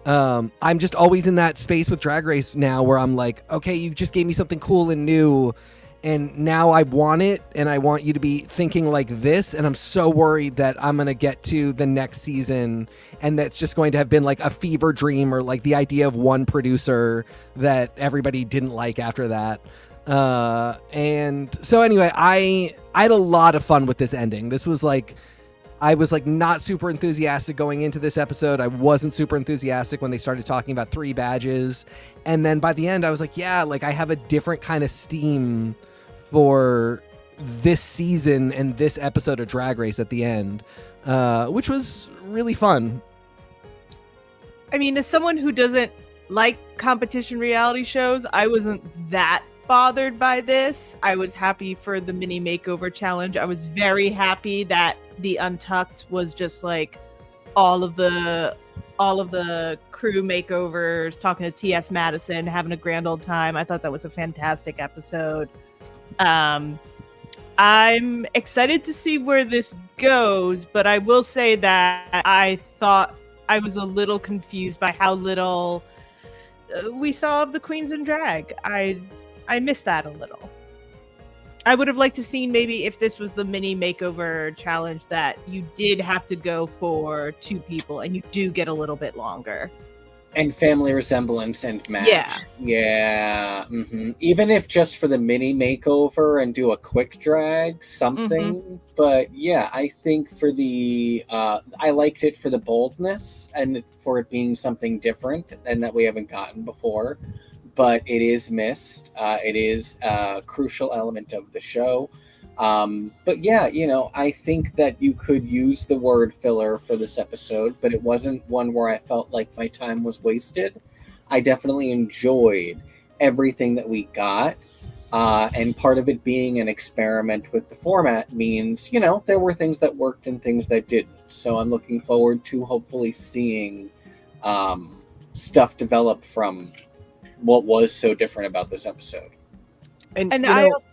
I'm just always in that space with Drag Race now where I'm like, okay, you just gave me something cool and new, and now I want it, and I want you to be thinking like this, and I'm so worried that I'm going to get to the next season, and that's just going to have been like a fever dream, or like the idea of one producer that everybody didn't like after that. And so anyway, I had a lot of fun with this ending. This was like, I was like not super enthusiastic going into this episode. I wasn't super enthusiastic when they started talking about 3 badges. And then by the end, I was like, yeah, like I have a different kind of steam for this season and this episode of Drag Race at the end, which was really fun. I mean, as someone who doesn't like competition reality shows, I wasn't that bothered by this. I was happy for the mini makeover challenge. I was very happy that the Untucked was just like all of the crew makeovers, talking to T.S. Madison, having a grand old time. I thought that was a fantastic episode. I'm excited to see where this goes, but I will say that I thought I was a little confused by how little we saw of the queens in drag. I missed that a little. I would have liked to see maybe if this was the mini makeover challenge that you did have to go for 2 people and you do get a little bit longer. And family resemblance and match. Yeah. Yeah. Mm-hmm. Even if just for the mini makeover and do a quick drag, something. Mm-hmm. But yeah, I think for the, I liked it for the boldness and for it being something different and that we haven't gotten before. But it is missed. It is a crucial element of the show. But yeah, you know, I think that you could use the word filler for this episode, but it wasn't one where I felt like my time was wasted. I definitely enjoyed everything that we got. And part of it being an experiment with the format means, you know, there were things that worked and things that didn't. So I'm looking forward to hopefully seeing stuff develop from what was so different about this episode. And I also,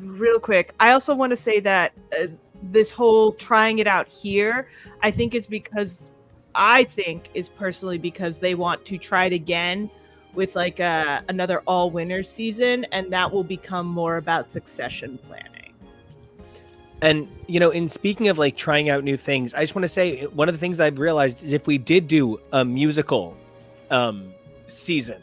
real quick, I also want to say that this whole trying it out here, I think is personally because they want to try it again with like another all winners season, and that will become more about succession planning. And, you know, in speaking of like trying out new things, I just want to say one of the things I've realized is if we did do a musical season,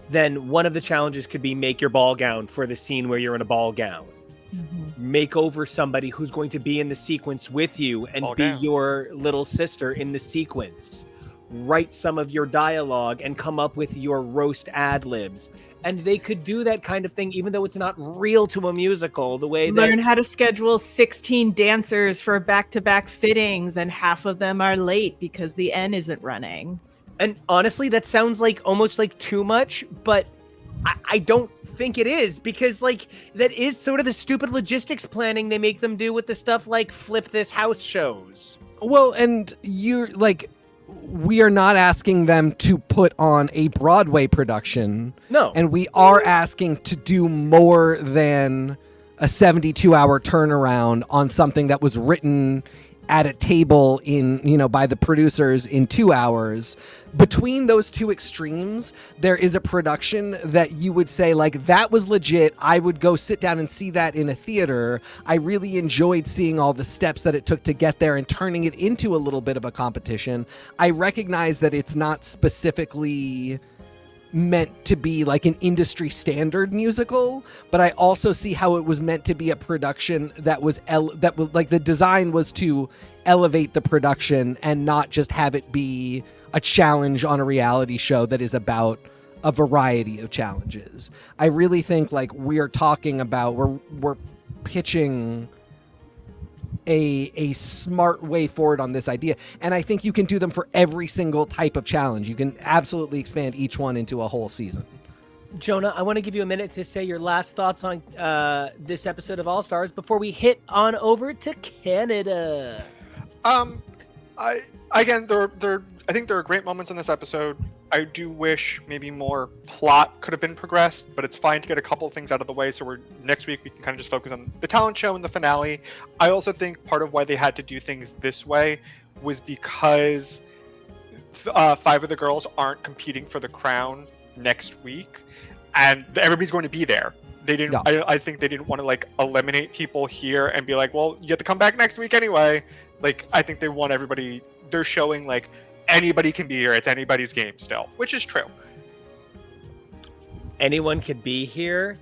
then one of the challenges could be make your ball gown for the scene where you're in a ball gown. Mm-hmm. Make over somebody who's going to be in the sequence with you and ball be gown. your little sister in the sequence. Write some of your dialogue and come up with your roast ad-libs. And they could do that kind of thing, even though it's not real to a musical, the way Learn how to schedule 16 dancers for back-to-back fittings, and half of them are late because the N isn't running. And honestly, that sounds like almost like too much, but I don't think it is, because like that is sort of the stupid logistics planning they make them do with the stuff like Flip This House shows. Well, and you're like, we are not asking them to put on a Broadway production. No. And we are asking to do more than a 72-hour turnaround on something that was written at a table in, you know, by the producers in 2 hours. Between those two extremes, there is a production that you would say, like, that was legit. I would go sit down and see that in a theater. I really enjoyed seeing all the steps that it took to get there and turning it into a little bit of a competition. I recognize that it's not specifically meant to be like an industry standard musical, but I also see how it was meant to be a production that was like the design was to elevate the production and not just have it be a challenge on a reality show that is about a variety of challenges. I really think like we're talking about we're pitching a smart way forward on this idea, and I think you can do them for every single type of challenge. You can absolutely expand each one into a whole season. Jonah, I want to give you a minute to say your last thoughts on this episode of All Stars before we hit on over to Canada. I think there are great moments in this episode. I do wish maybe more plot could have been progressed, but it's fine to get a couple of things out of the way. So next week we can kind of just focus on the talent show and the finale. I also think part of why they had to do things this way was because 5 of the girls aren't competing for the crown next week, and everybody's going to be there. They didn't. Yeah. I think they didn't want to like eliminate people here and be like, well, you have to come back next week anyway. Like, I think they want everybody. They're showing like anybody can be here. It's anybody's game still, which is true. Anyone could be here.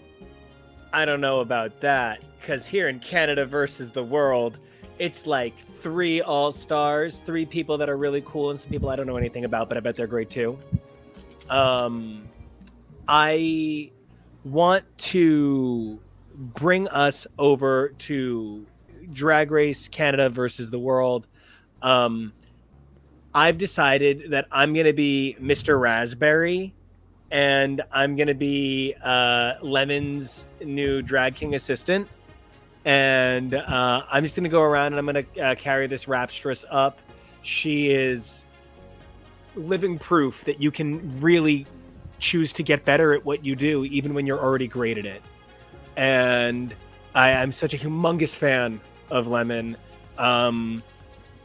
I don't know about that, because here in Canada versus the world, it's like 3 all-stars, 3 people that are really cool, and some people I don't know anything about, but I bet they're great too. I want to bring us over to Drag Race Canada versus the world. I've decided that I'm going to be Mr. Raspberry, and I'm going to be Lemon's new drag king assistant. And I'm just going to go around and I'm going to carry this rapstress up. She is living proof that you can really choose to get better at what you do, even when you're already great at it. And I'm such a humongous fan of Lemon.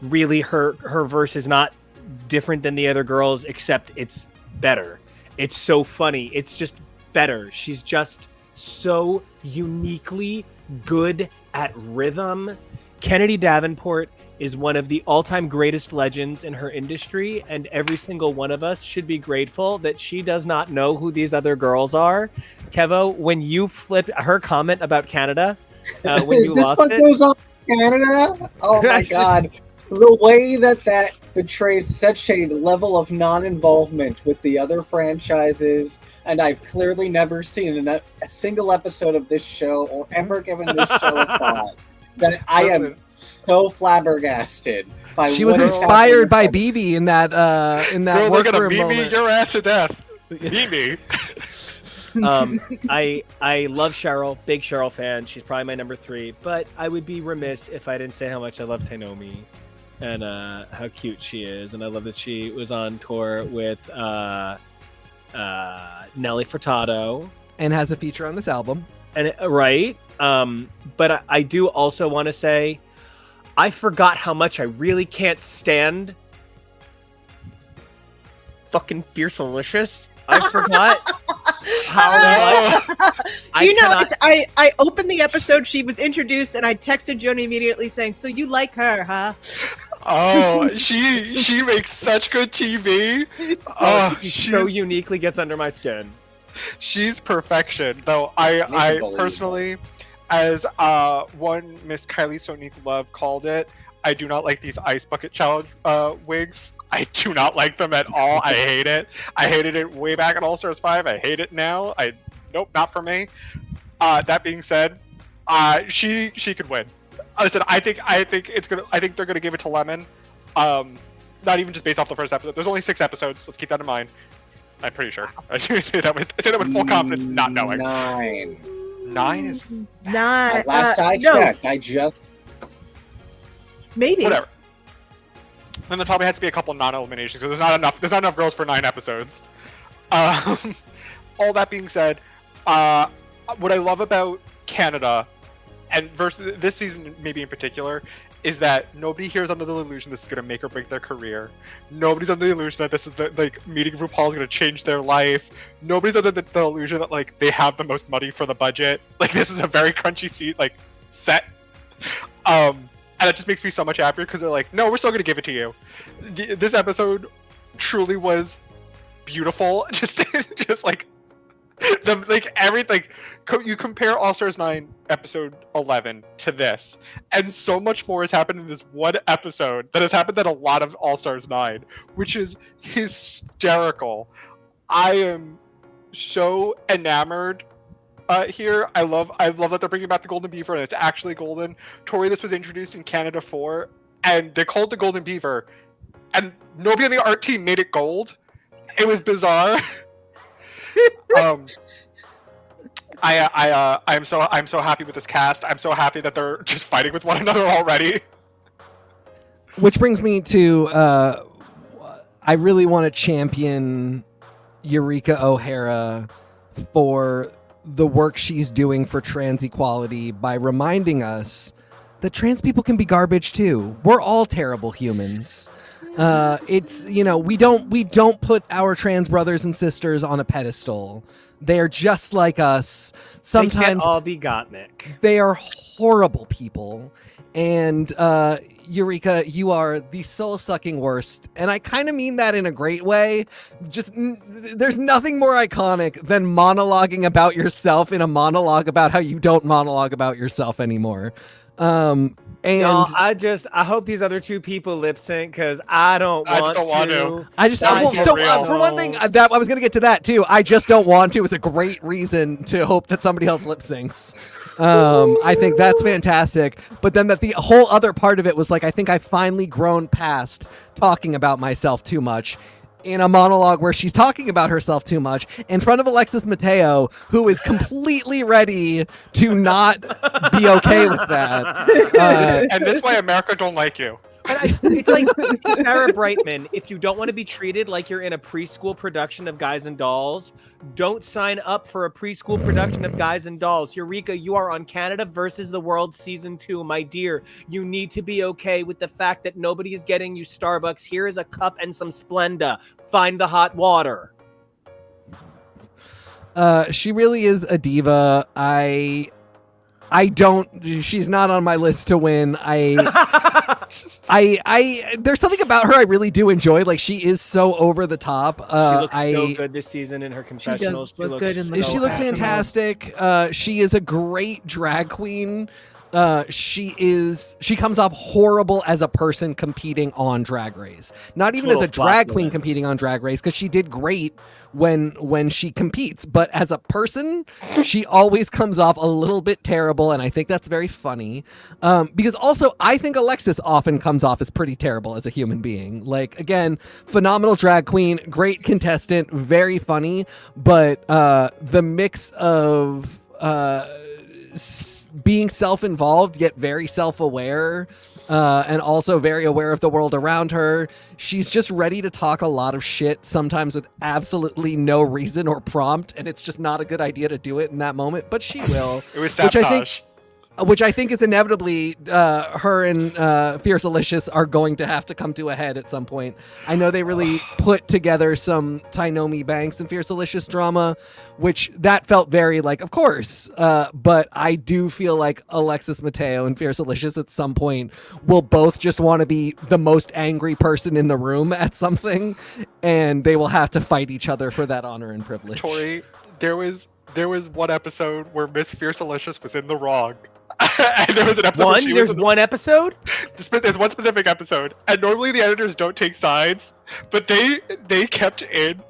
Really, her verse is not different than the other girls, except it's better. It's so funny. It's just better. She's just so uniquely good at rhythm. Kennedy Davenport is one of the all-time greatest legends in her industry, and every single one of us should be grateful that she does not know who these other girls are. Kevo, when you flipped her comment about Canada, when you lost it, goes on Canada. Oh my god, the way that betrays such a level of non-involvement with the other franchises, and I've clearly never seen a single episode of this show or ever given this show a thought. That I am so flabbergasted by. She was what inspired by BB in that Girl, they're gonna workroom moment. BB your ass to death. BB. I love Cheryl, big Cheryl fan. She's probably my number 3, but I would be remiss if I didn't say how much I love Tainomi and how cute she is. And I love that she was on tour with Nelly Furtado. And has a feature on this album. And right. But I do also want to say, I forgot how much I really can't stand fucking Fiercelicious. I forgot how much. Do you know, I opened the episode, she was introduced, and I texted Joni immediately saying, so you like her, huh? Oh, she makes such good TV. Oh, she so uniquely gets under my skin. She's perfection. Though I personally, as one Miss Kylie Sonique Love called it, I do not like these ice bucket challenge wigs. I do not like them at all. I hate it. I hated it way back at All Stars 5. I hate it now. Nope, not for me. That being said, she could win. Listen, I think they're gonna give it to Lemon. Not even just based off the first episode. There's only 6 episodes. Let's keep that in mind. I'm pretty sure. I say that with full confidence, not knowing. 9. 9 is 9. Last I checked, I just maybe whatever. Then there probably has to be a couple non-eliminations because there's not enough girls for 9 episodes. All that being said, what I love about Canada and versus this season maybe in particular is that nobody here is under the illusion this is going to make or break their career. Nobody's under the illusion that this is meeting RuPaul is going to change their life. Nobody's under the illusion that like they have the most money for the budget. Like this is a very crunchy set. And it just makes me so much happier because they're like, no, we're still going to give it to you. This episode truly was beautiful. Just like everything. You compare All Stars 9 episode 11 to this, and so much more has happened in this one episode that has happened in a lot of All Stars 9, which is hysterical. I am so enamored here. I love that they're bringing back the Golden Beaver and it's actually golden. Tori, this was introduced in Canada 4 and they called the Golden Beaver and nobody on the art team made it gold. It was bizarre. I'm so happy with this cast. I'm so happy that they're just fighting with one another already. Which brings me to I really want to champion Eureka O'Hara for the work she's doing for trans equality by reminding us that trans people can be garbage too. We're all terrible humans. It's, you know, we don't put our trans brothers and sisters on a pedestal. They're just like us. Sometimes they can't all be Gottmik. they are horrible people. And Eureka, you are the soul-sucking worst. And I kind of mean that in a great way. Just there's nothing more iconic than monologuing about yourself in a monologue about how you don't monologue about yourself anymore. And no, I hope these other two people lip sync because I don't want to. For one thing, that I was gonna get to that too. I just don't want to. It's a great reason to hope that somebody else lip syncs. I think that's fantastic. But then that the whole other part of it was like, I think I've finally grown past talking about myself too much in a monologue where she's talking about herself too much in front of Alexis Mateo, who is completely ready to not be okay with that. And this way America don't like you. It's like Sarah Brightman. If you don't want to be treated like you're in a preschool production of Guys and Dolls, don't sign up for a preschool production of Guys and Dolls. Eureka, you are on Canada versus the World Season 2, my dear. You need to be okay with the fact that nobody is getting you Starbucks. Here is a cup and some Splenda. Find the hot water. She really is a diva. She's not on my list to win. There's something about her I really do enjoy. Like, she is so over the top. She looks so good this season in her confessionals. She looks fantastic. She is a great drag queen. She comes off horrible as a person competing on Drag Race. Not even as a drag queen competing on Drag Race, because she did great when she competes, but as a person she always comes off a little bit terrible, and I think that's very funny, because also I think Alexis often comes off as pretty terrible as a human being. Like, again, phenomenal drag queen, great contestant, very funny, but the mix of being self-involved yet very self-aware, and also very aware of the world around her. She's just ready to talk a lot of shit, sometimes with absolutely no reason or prompt, and it's just not a good idea to do it in that moment, but she will. It was sabotage. Which I think is inevitably her and Fierce Alicious are going to have to come to a head at some point. I know they really put together some Tainomi Banks and Fierce Alicious drama, which that felt very like, of course. But I do feel like Alexis Mateo and Fierce Alicious at some point will both just want to be the most angry person in the room at something, and they will have to fight each other for that honor and privilege. Tori, there was one episode where Miss Fierce Alicious was in the wrong. And there was an episode There's one episode? There's one specific episode, and normally the editors don't take sides, but they kept in.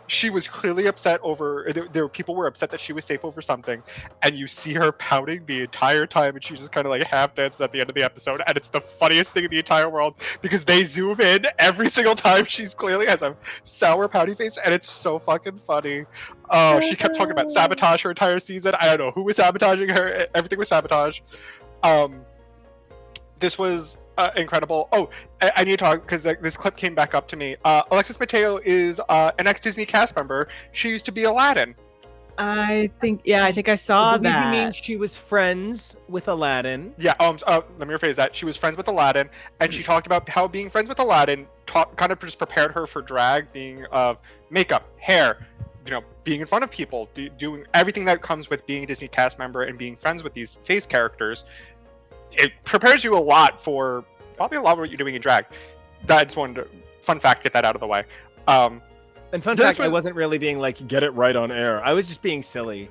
She was clearly upset over. People were upset that she was safe over something, and you see her pouting the entire time, and she just kind of like half dances at the end of the episode, and it's the funniest thing in the entire world because they zoom in every single time. She's clearly has a sour pouty face, and it's so fucking funny. Oh, she kept talking about sabotage her entire season. I don't know who was sabotaging her. Everything was sabotage. This was incredible. Oh, I need to talk because this clip came back up to me. Alexis Mateo is an ex-Disney cast member. She used to be Aladdin. I think I saw that. You mean she was friends with Aladdin? Yeah. Let me rephrase that. She was friends with Aladdin, and she talked about how being friends with Aladdin kind of just prepared her for drag, being of makeup, hair, being in front of people, doing everything that comes with being a Disney cast member and being friends with these face characters. It prepares you a lot for probably a lot of what you're doing in drag. I just wanted to, fun fact, get that out of the way. And fun fact, I wasn't really being like, get it right on air. I was just being silly.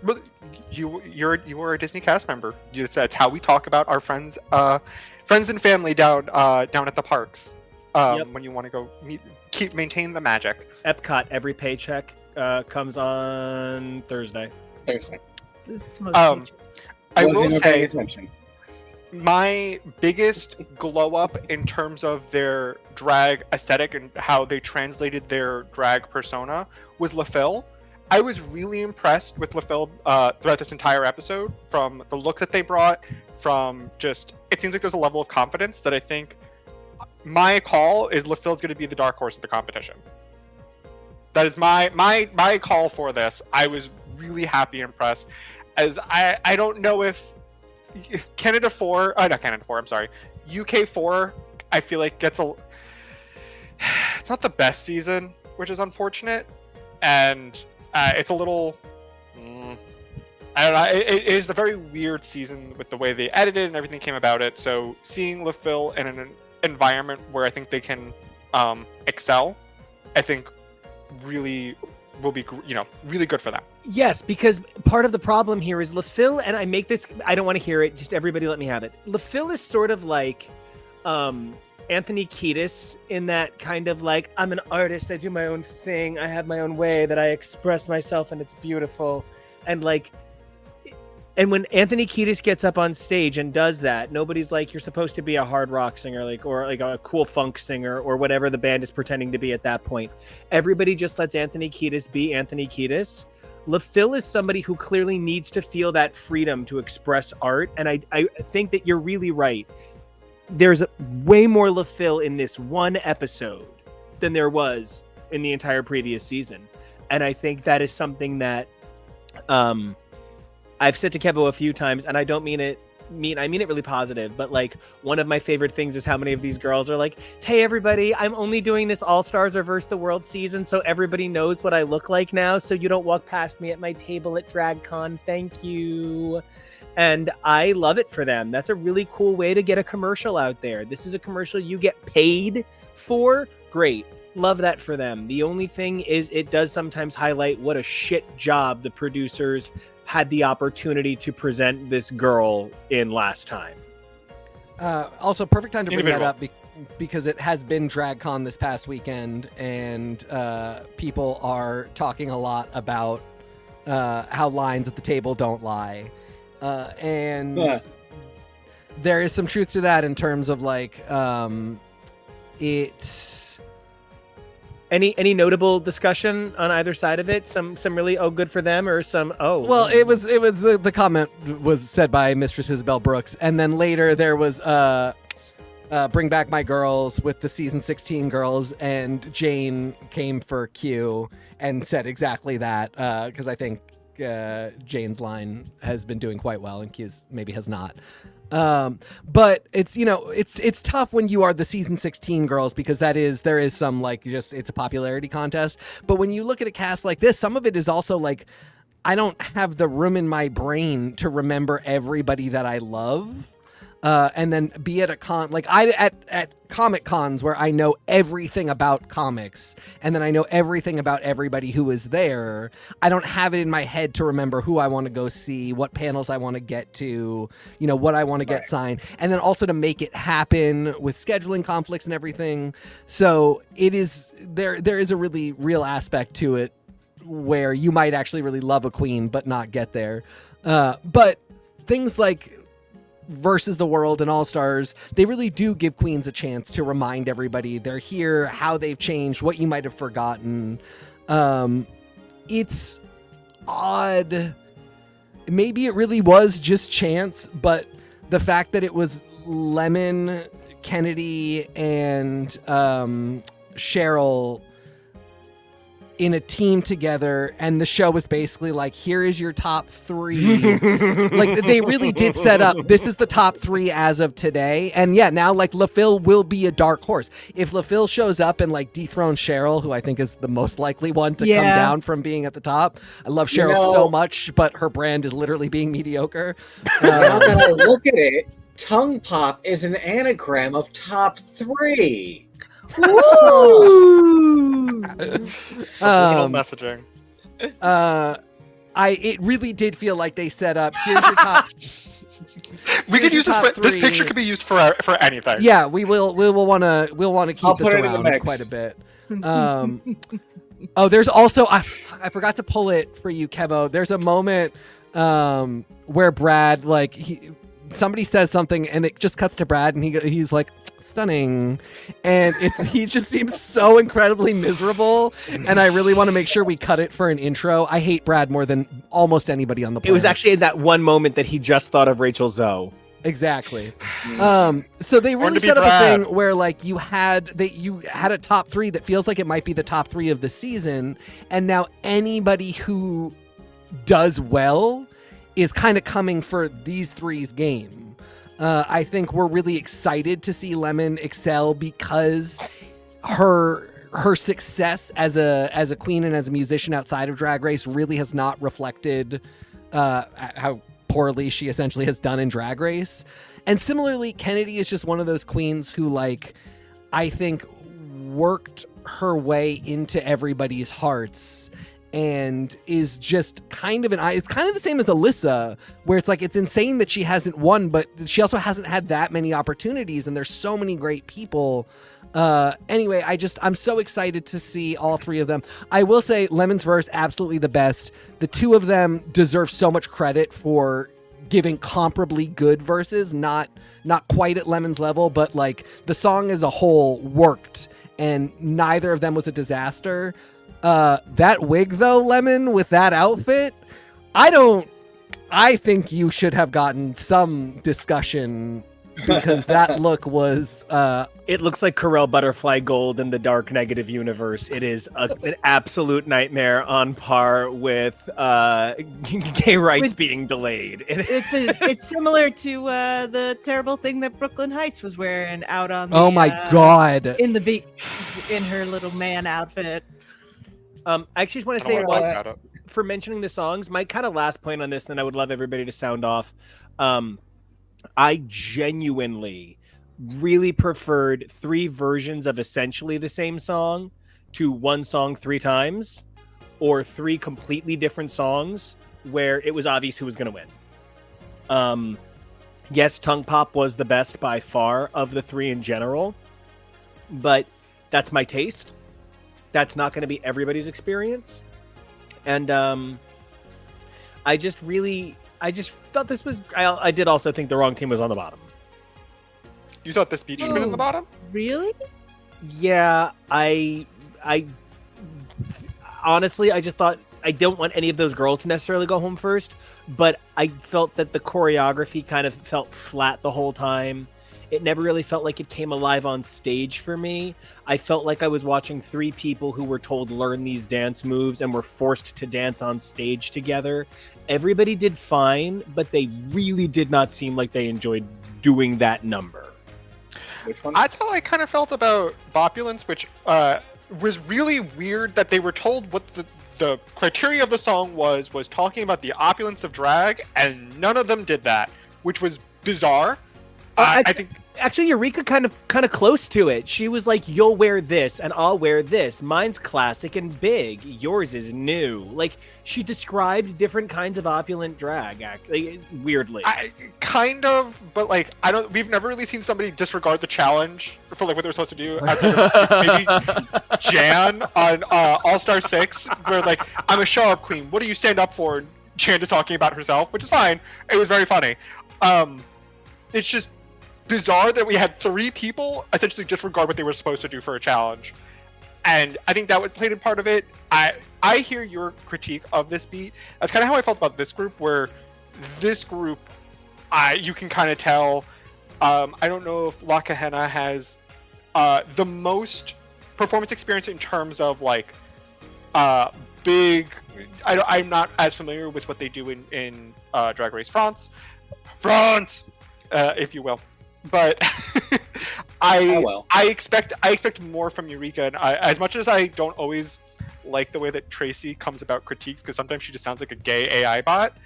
But you were a Disney cast member. That's how we talk about our friends and family down at the parks. When you want to go maintain the magic. Epcot, every paycheck comes on Thursday. I will say, attention. My biggest glow up in terms of their drag aesthetic and how they translated their drag persona was LaFille. I was really impressed with LaFille throughout this entire episode, from the look that they brought, from just, it seems like there's a level of confidence that I think my call is LaFille's going to be the dark horse of the competition. That is my call for this. I was really happy and impressed. As I don't know if Canada 4, not Canada 4, I'm sorry. UK 4, I feel like it's not the best season, which is unfortunate. And it's a little, I don't know, it is a very weird season with the way they edited and everything came about it. So seeing LaPhil in an environment where I think they can excel, I think really will be, really good for them. Yes, because part of the problem here is LaPhil, and I don't want to hear it, just everybody let me have it. LaPhil is sort of like Anthony Kiedis in that kind of like, I'm an artist, I do my own thing, I have my own way that I express myself and it's beautiful. And when Anthony Kiedis gets up on stage and does that, nobody's like, you're supposed to be a hard rock singer, or a cool funk singer, or whatever the band is pretending to be at that point. Everybody just lets Anthony Kiedis be Anthony Kiedis. LaPhil is somebody who clearly needs to feel that freedom to express art, and I think that you're really right. There's way more LaPhil in this one episode than there was in the entire previous season, and I think that is something that I've said to Kevo a few times, and I don't mean it really positive, but like one of my favorite things is how many of these girls are like, hey everybody, I'm only doing this All Stars or Versus the World season so everybody knows what I look like now, so you don't walk past me at my table at DragCon, thank you. And I love it for them. That's a really cool way to get a commercial out there. This is a commercial you get paid for, great. Love that for them. The only thing is it does sometimes highlight what a shit job the producers had the opportunity to present this girl in last time. Also, perfect time to bring that up because it has been DragCon this past weekend, and people are talking a lot about how lines at the table don't lie. And there is some truth to that in terms of like it's... Any notable discussion on either side of it? Some really good for them, or some Well, it was the comment was said by Mistress Isabel Brooks, and then later there was Bring Back My Girls with the season 16 girls, and Jane came for Q and said exactly that because I think Jane's line has been doing quite well and Q's maybe has not. But it's, it's tough when you are the season 16 girls because there is some like just it's a popularity contest. But when you look at a cast like this, some of it is also like I don't have the room in my brain to remember everybody that I love. And then be at a con like at comic cons where I know everything about comics and then I know everything about everybody who is there. I don't have it in my head to remember who I want to go see, what panels I want to get to, what I want to get signed, and then also to make it happen with scheduling conflicts and everything. So it is there is a really real aspect to it where you might actually really love a queen but not get there. But things like Versus the World and All Stars, they really do give queens a chance to remind everybody they're here, how they've changed, what you might have forgotten. It's odd. Maybe it really was just chance, but the fact that it was Lemon, Kennedy, and Cheryl in a team together, and the show was basically like, here is your top 3. Like they really did set up, this is the top 3 as of today. And yeah, now like LaPhil will be a dark horse. If LaPhil shows up and like dethrones Cheryl, who I think is the most likely one to come down from being at the top. I love Cheryl so much, but her brand is literally being mediocre. Now that I look at it, Tongue Pop is an anagram of top 3. Woo! Messaging. It really did feel like they set up. Here's your top. We could use this picture could be used for anything. Yeah, we'll want to keep this around quite a bit. There's also I forgot to pull it for you, Kevo. There's a moment where Brad somebody says something and it just cuts to Brad and he's like, stunning, and he just seems so incredibly miserable, and I really want to make sure we cut it for an intro. I hate Brad more than almost anybody on the planet. It was actually in that one moment that he just thought of Rachel Zoe. Exactly. Mm. So they Born really to be set up a Brad. thing where like you had a top 3 that feels like it might be the top 3 of the season, and now anybody who does well is kind of coming for these three's game. I think we're really excited to see Lemon excel because her success as a queen and as a musician outside of Drag Race really has not reflected how poorly she essentially has done in Drag Race. And similarly, Kennedy is just one of those queens who, like, I think worked her way into everybody's hearts and is just kind of it's kind of the same as Alyssa, where it's like, it's insane that she hasn't won, but she also hasn't had that many opportunities, and there's so many great people. Anyway, I'm so excited to see all three of them. I will say Lemon's verse, absolutely the best. The two of them deserve so much credit for giving comparably good verses, not quite at Lemon's level, but like the song as a whole worked, and neither of them was a disaster. That wig though, Lemon, with that outfit, I think you should have gotten some discussion, because that look was It looks like Corel Butterfly Gold in the Dark Negative universe. It is an absolute nightmare, on par with gay rights being delayed. It's similar to the terrible thing that Brooklyn Heights was wearing out on. oh my god. In her little man outfit. I actually just want I to don't say wanna one, talk about it. for mentioning the songs, my kind of last point on this, then I would love everybody to sound off. I genuinely really preferred 3 versions of essentially the same song to one song 3 times, or 3 completely different songs where it was obvious who was going to win. Yes, Tongue Pop was the best by far of the 3 in general, but that's my taste. That's not going to be everybody's experience. And I just thought this was. I did also think the wrong team was on the bottom. You thought this beat should have been in the bottom? Really? Yeah, I honestly, I just thought, I don't want any of those girls to necessarily go home first, but I felt that the choreography kind of felt flat the whole time. It never really felt like it came alive on stage for me. I felt like I was watching 3 people who were told learn these dance moves and were forced to dance on stage together. Everybody did fine, but they really did not seem like they enjoyed doing that number. Which one? That's how I kind of felt about Bopulence, which was really weird that they were told what the criteria of the song was talking about the opulence of drag, and none of them did that, which was bizarre. I think Actually, Eureka kind of close to it. She was like, "You'll wear this, and I'll wear this. Mine's classic and big. Yours is new." Like, she described different kinds of opulent drag, weirdly. kind of, but like we've never really seen somebody disregard the challenge for like what they were supposed to do. Outside of maybe Jan on All Star 6, where like, I'm a show up queen. What do you stand up for? And Jan is talking about herself, which is fine. It was very funny. It's just bizarre that we had 3 people essentially disregard what they were supposed to do for a challenge, and I think that was played in part of it. I hear your critique of this beat. That's kind of how I felt about this group, where this group, you can kind of tell. I don't know if La Kahena has the most performance experience in terms of like big. I'm not as familiar with what they do in Drag Race France, if you will. But I expect more from Eureka, and as much as I don't always like the way that Tracy comes about critiques, because sometimes she just sounds like a gay AI bot,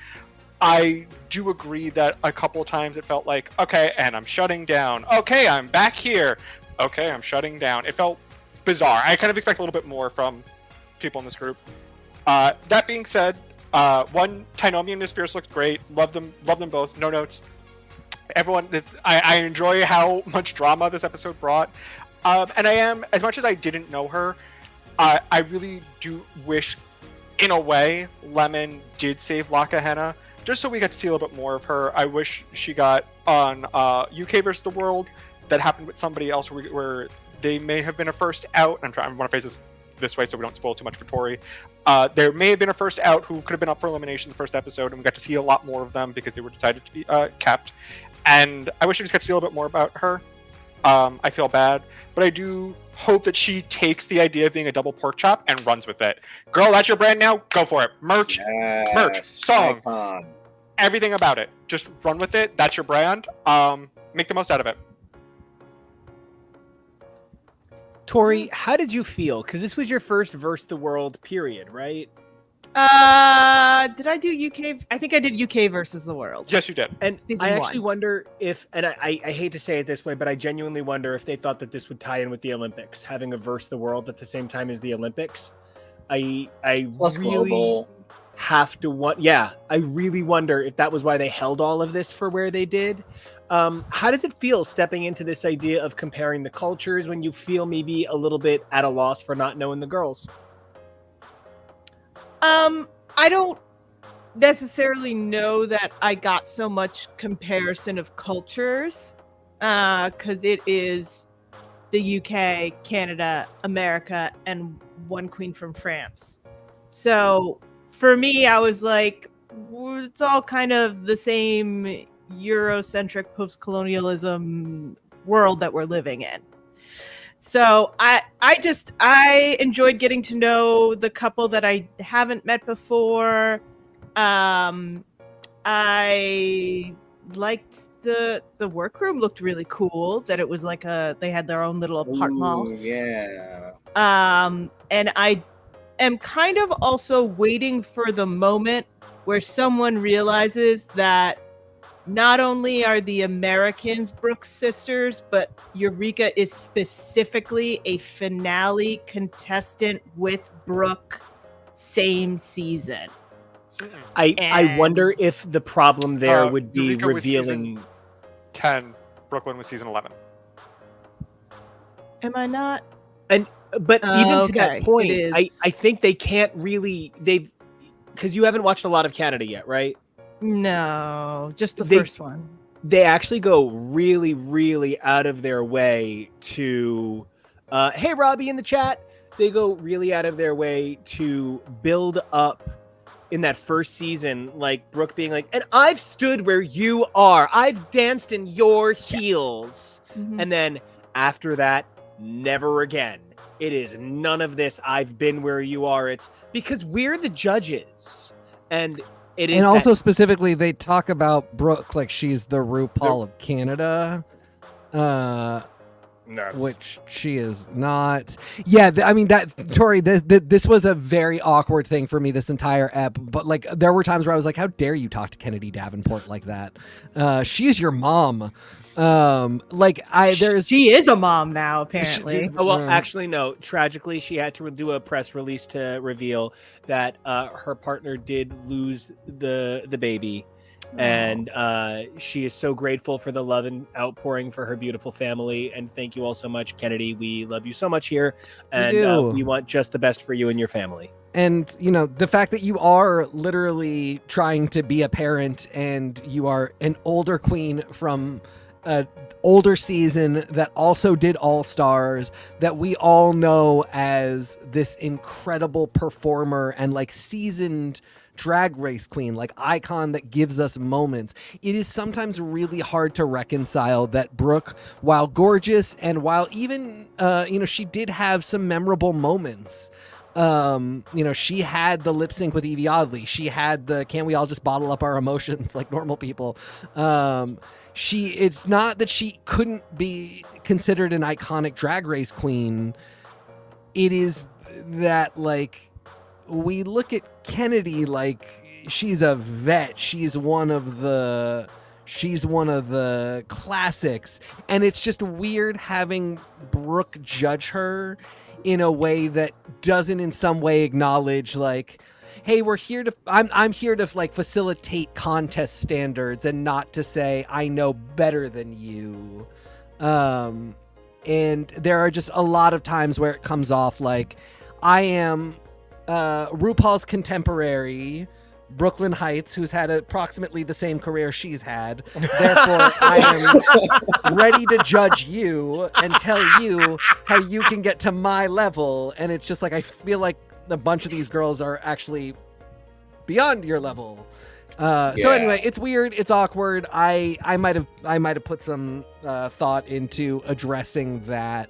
I do agree that a couple times it felt like, okay, and I'm shutting down. Okay, I'm back here. Okay, I'm shutting down. It felt bizarre. I kind of expect a little bit more from people in this group. That being said, one, Tynomi and Miss Fierce looked great. Love them both. No notes. Everyone, I enjoy how much drama this episode brought, and I am, as much as I didn't know her, I really do wish, in a way, Lemon did save La Kahena, just so we got to see a little bit more of her. I wish she got on UK vs. the World. That happened with somebody else where they may have been a first out. I want to phrase this this way so we don't spoil too much for Tori. There may have been a first out who could have been up for elimination the first episode, and we got to see a lot more of them because they were decided to be kept. And I wish we just got to see a little bit more about her. I feel bad, but I do hope that she takes the idea of being a double pork chop and runs with it. Girl, that's your brand now. Go for it. Merch, song, icon. everything about it. Just run with it. That's your brand. Make the most out of it. Tori, how did you feel? Because this was your first Verse the World period, right? Did I do UK? I think I did UK versus the world. Yes, you did. And Season I actually one. wonder if, and I hate to say it this way, but I genuinely wonder if they thought that this would tie in with the Olympics, having a Verse the World at the same time as the Olympics. I Plus really global. have to I really wonder if that was why they held all of this for where they did. How does it feel stepping into this idea of comparing the cultures when you feel maybe a little bit at a loss for not knowing the girls? I don't necessarily know that I got so much comparison of cultures, because it is the UK, Canada, America, and one queen from France. So for me, I was like, it's all kind of the same Eurocentric post-colonialism world that we're living in. So I enjoyed getting to know the couple that I haven't met before. I liked the workroom, looked really cool, that it was like they had their own little apartments. Yeah. And I am kind of also waiting for the moment where someone realizes that not only are the Americans Brooke's sisters, but Eureka is specifically a finale contestant with Brooke, same season. I wonder if the problem there would be Eureka was revealing. season 10, Brooklyn was season 11. Am I not? But even to that Okay, point, it I is. think they can't really, because you haven't watched a lot of Canada yet, right? No, just the They- first one. They actually go really, really out of their way to, hey, Robbie in the chat. They go really out of their way to build up in that first season, like Brooke being like, and I've stood where you are. I've danced in your heels. Mhm. And then after that, never again. It is none of this. I've been where you are. It's because we're the judges. And it is. And also that- specifically, they talk about Brooke like she's the RuPaul of Canada, which she is not. Yeah, I mean that Tori. This was a very awkward thing for me this entire ep. But like, there were times where I was like, "How dare you talk to Kennedy Davenport like that? She's your mom." She is a mom now, apparently. Oh, well, actually, no. Tragically, she had to do a press release to reveal that her partner did lose the baby. And she is so grateful for the love and outpouring for her beautiful family. And thank you all so much, Kennedy. We love you so much here. And we want just the best for you and your family. And, you know, the fact that you are literally trying to be a parent and you are an older queen from an older season that also did All Stars, that we all know as this incredible performer and like seasoned drag race queen, like icon that gives us moments. It is sometimes really hard to reconcile that Brooke, while gorgeous and while even, she did have some memorable moments. She had the lip sync with Evie Oddly. She had the "Can't we all just bottle up our emotions like normal people?" It's not that she couldn't be considered an iconic drag race queen. It is that, like, we look at Kennedy like she's a vet. She's one of the classics. And it's just weird having Brooke judge her in a way that doesn't in some way acknowledge, like, hey, I'm here to like facilitate contest standards and not to say I know better than you. And there are just a lot of times where it comes off like I am RuPaul's contemporary, Brooklyn Heights, who's had approximately the same career she's had. Therefore, I am ready to judge you and tell you how you can get to my level. And it's just like, I feel like a bunch of these girls are actually beyond your level. So anyway, it's weird. It's awkward. I might have put some thought into addressing that.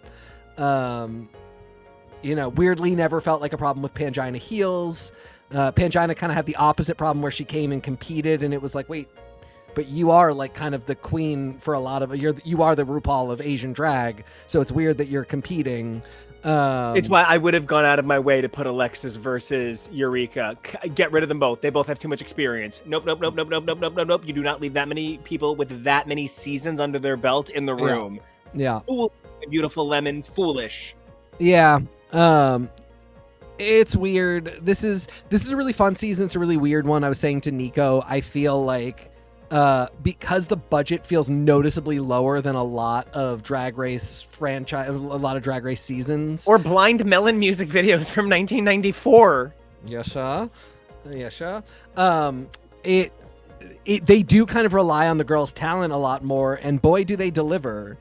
Weirdly never felt like a problem with Pangina Heels. Pangina kind of had the opposite problem where she came and competed, and it was like, wait, but you are like kind of the queen for a lot of you are the RuPaul of Asian drag, so it's weird that you're competing. It's why I would have gone out of my way to put Alexis versus Eureka. Get rid of them both. They both have too much experience. Nope. You do not leave that many people with that many seasons under their belt in the room. Yeah. Fool, beautiful lemon, foolish. Yeah. It's weird. This is a really fun season. It's a really weird one. I was saying to Nico, I feel like because the budget feels noticeably lower than a lot of Drag Race seasons. Or Blind Melon music videos from 1994. Yesha. They do kind of rely on the girls' talent a lot more, and boy, do they deliver.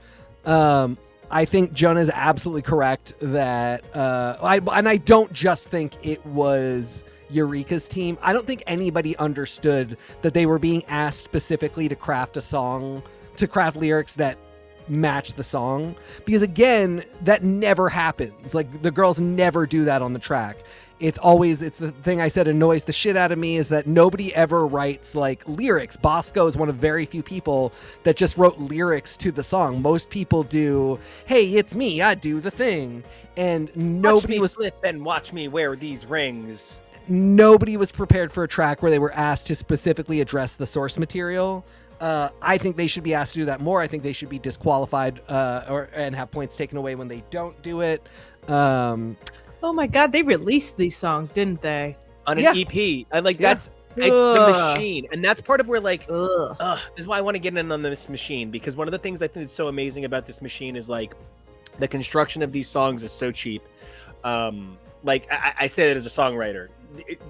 I think Jonah is absolutely correct that, I don't just think it was Eureka's team. I don't think anybody understood that they were being asked specifically to craft lyrics that match the song. Because again, that never happens. Like, the girls never do that on the track. It's the thing I said annoys the shit out of me, is that nobody ever writes like lyrics. Bosco is one of very few people that just wrote lyrics to the song. Most people do, hey, it's me, I do the thing. And nobody was flip and watch me wear these rings. Nobody was prepared for a track where they were asked to specifically address the source material. I think they should be asked to do that more. I think they should be disqualified and have points taken away when they don't do it. Oh my God, they released these songs, didn't they? On an EP. And like, it's the machine. And that's part of where like, this is why I want to get in on this machine, because one of the things I think is so amazing about this machine is like the construction of these songs is so cheap. Like I say that as a songwriter,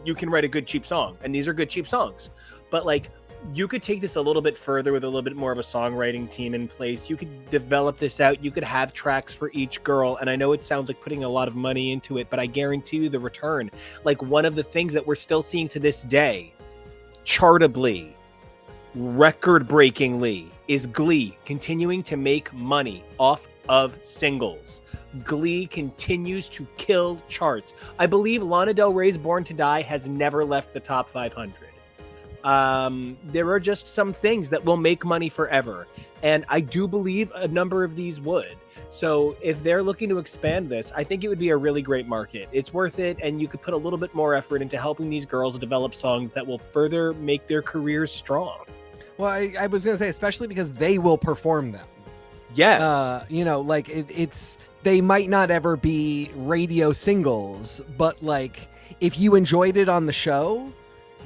you can write a good cheap song, and these are good cheap songs, but like, you could take this a little bit further with a little bit more of a songwriting team in place. You could develop this out. You could have tracks for each girl. And I know it sounds like putting a lot of money into it, but I guarantee you the return. Like, one of the things that we're still seeing to this day, chartably, record-breakingly, is Glee continuing to make money off of singles. Glee continues to kill charts. I believe Lana Del Rey's Born to Die has never left the top 500. There are just some things that will make money forever, and I do believe a number of these would. So if they're looking to expand this, I think it would be a really great market. It's worth it, and you could put a little bit more effort into helping these girls develop songs that will further make their careers strong. Well, I was gonna say, especially because they will perform them. Yes. It's they might not ever be radio singles, but like, if you enjoyed it on the show,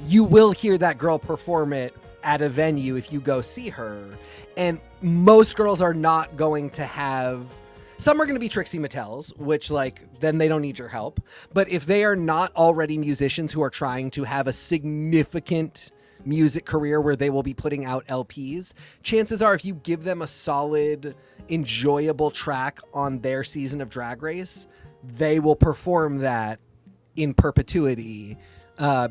you will hear that girl perform it at a venue if you go see her. And most girls are not going to have... Some are going to be Trixie Mattels, which, like, then they don't need your help. But if they are not already musicians who are trying to have a significant music career where they will be putting out LPs, chances are if you give them a solid, enjoyable track on their season of Drag Race, they will perform that in perpetuity.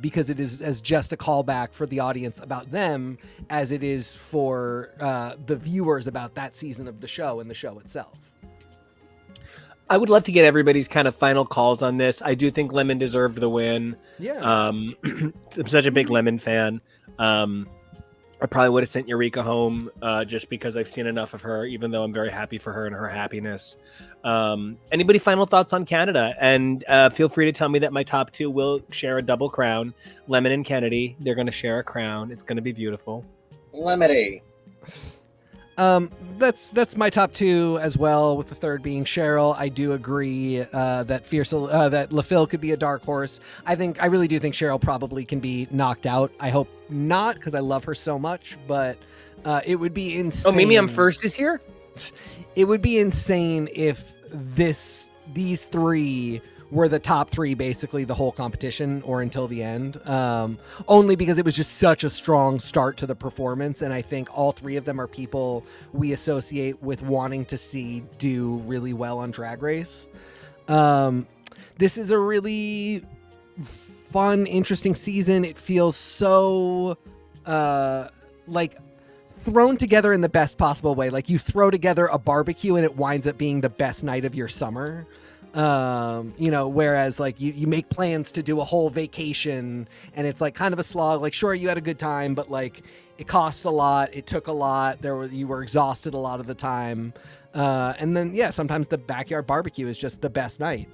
Because it is as just a callback for the audience about them as it is for the viewers about that season of the show and the show itself. I would love to get everybody's kind of final calls on this. I do think Lemon deserved the win. Yeah. I'm such a big Lemon fan. I probably would have sent Eureka home just because I've seen enough of her, even though I'm very happy for her and her happiness. Anybody final thoughts on Canada? And feel free to tell me that my top two will share a double crown. Lemon and Kennedy, they're going to share a crown. It's going to be beautiful. Lemony. That's my top two as well, with the third being Cheryl. I do agree that that LaFille could be a dark horse. I really do think Cheryl probably can be knocked out. I hope not, because I love her so much, but it would be insane. Oh, Mimi, I'm first is here? It would be insane if these three were the top 3 basically the whole competition or until the end. Only because it was just such a strong start to the performance, and I think all 3 of them are people we associate with wanting to see do really well on Drag Race. This is a really fun, interesting season. It feels so like thrown together in the best possible way. Like you throw together a barbecue and it winds up being the best night of your summer. Whereas like you make plans to do a whole vacation and it's like kind of a slog. Like, sure, you had a good time, but like it cost a lot. It took a lot. You were exhausted a lot of the time. And then, yeah, sometimes the backyard barbecue is just the best night.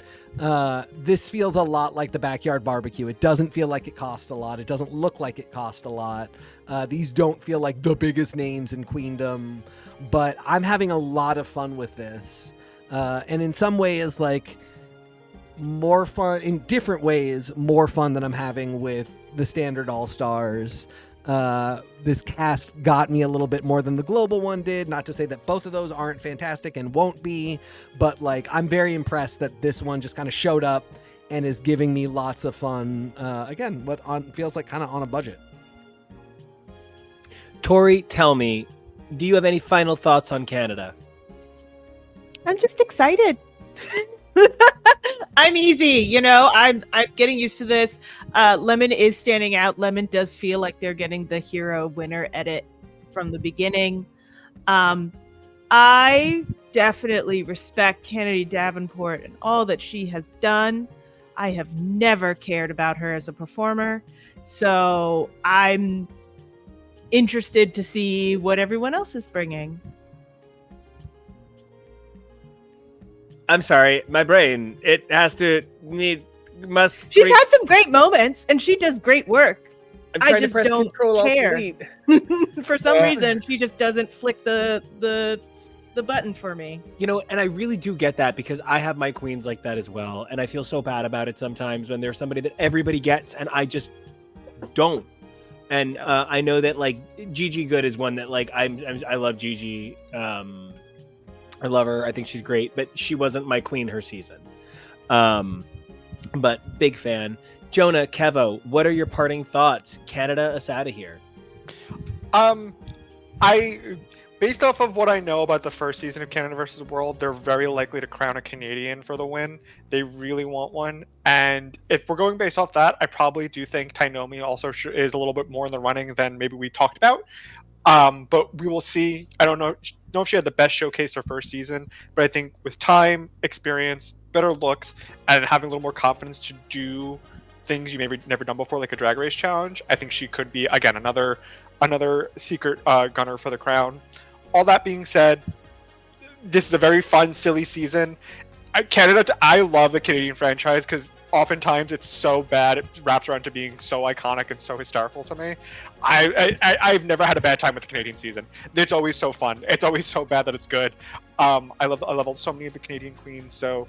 This feels a lot like the backyard barbecue. It doesn't feel like it cost a lot. It doesn't look like it cost a lot. These don't feel like the biggest names in Queendom, but I'm having a lot of fun with this. And in some ways, like more fun, in different ways, more fun than I'm having with the standard All-Stars. This cast got me a little bit more than the global one did. Not to say that both of those aren't fantastic and won't be, but like I'm very impressed that this one just kind of showed up and is giving me lots of fun. Again, feels like kind of on a budget. Tori, tell me, do you have any final thoughts on Canada? I'm just excited. I'm easy, I'm getting used to this. Lemon is standing out. Lemon does feel like they're getting the hero winner edit from the beginning. I definitely respect Kennedy Davenport and all that she has done. I have never cared about her as a performer, so I'm interested to see what everyone else is bringing. I'm sorry, my brain. She's had some great moments, and she does great work. I just don't care. For some reason, she just doesn't flick the button for me. And I really do get that because I have my queens like that as well, and I feel so bad about it sometimes when there's somebody that everybody gets and I just don't. And I know that like Gigi Good is one that like I love Gigi. I love her. I think she's great, but she wasn't my queen her season. But big fan. Jonah, Kevo, what are your parting thoughts? Canada, us out of here. Based off of what I know about the first season of Canada versus World, they're very likely to crown a Canadian for the win. They really want one. And if we're going based off that, I probably do think Tainomi also is a little bit more in the running than maybe we talked about. But we will see. I don't know if she had the best showcase her first season, but I think with time, experience, better looks, and having a little more confidence to do things you maybe never done before, like a Drag Race challenge, I think she could be, again, another secret gunner for the crown. All that being said, this is a very fun, silly season. Canada, I love the Canadian franchise because oftentimes it's so bad it wraps around to being so iconic and so hysterical to me. I've never had a bad time with the Canadian season. It's always so fun. It's always so bad that it's good. I love so many of the Canadian queens. So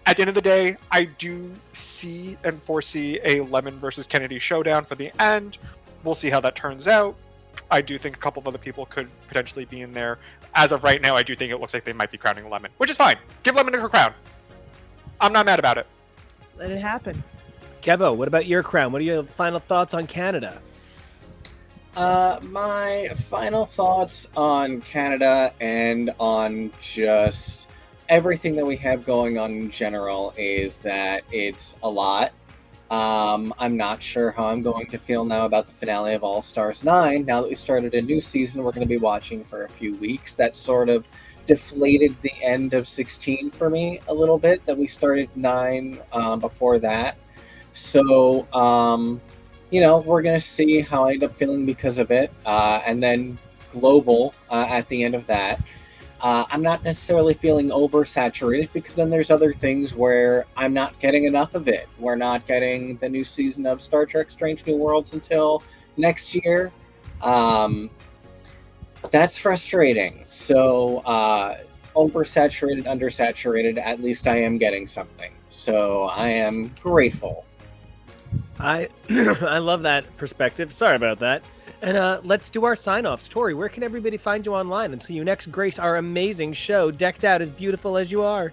at the end of the day, I do see and foresee a Lemon versus Kennedy showdown for the end. We'll see how that turns out. I do think a couple of other people could potentially be in there. As of right now, I do think it looks like they might be crowning Lemon, which is fine. Give Lemon her crown. I'm not mad about it. Let it happen. Kevo, what about your crown? What are your final thoughts on Canada? My final thoughts on Canada and on just everything that we have going on in general is that it's a lot. I'm not sure how I'm going to feel now about the finale of All Stars 9. Now that we started a new season, we're going to be watching for a few weeks. That sort of deflated the end of 16 for me a little bit, that we started 9 before that. So, we're going to see how I end up feeling because of it. And then global at the end of that. I'm not necessarily feeling oversaturated because then there's other things where I'm not getting enough of it. We're not getting the new season of Star Trek Strange New Worlds until next year. That's frustrating. So oversaturated, undersaturated, at least I am getting something. So I am grateful. I love that perspective. Sorry about that. And let's do our sign-offs. Tori, where can everybody find you online until you next grace our amazing show, decked out as beautiful as you are?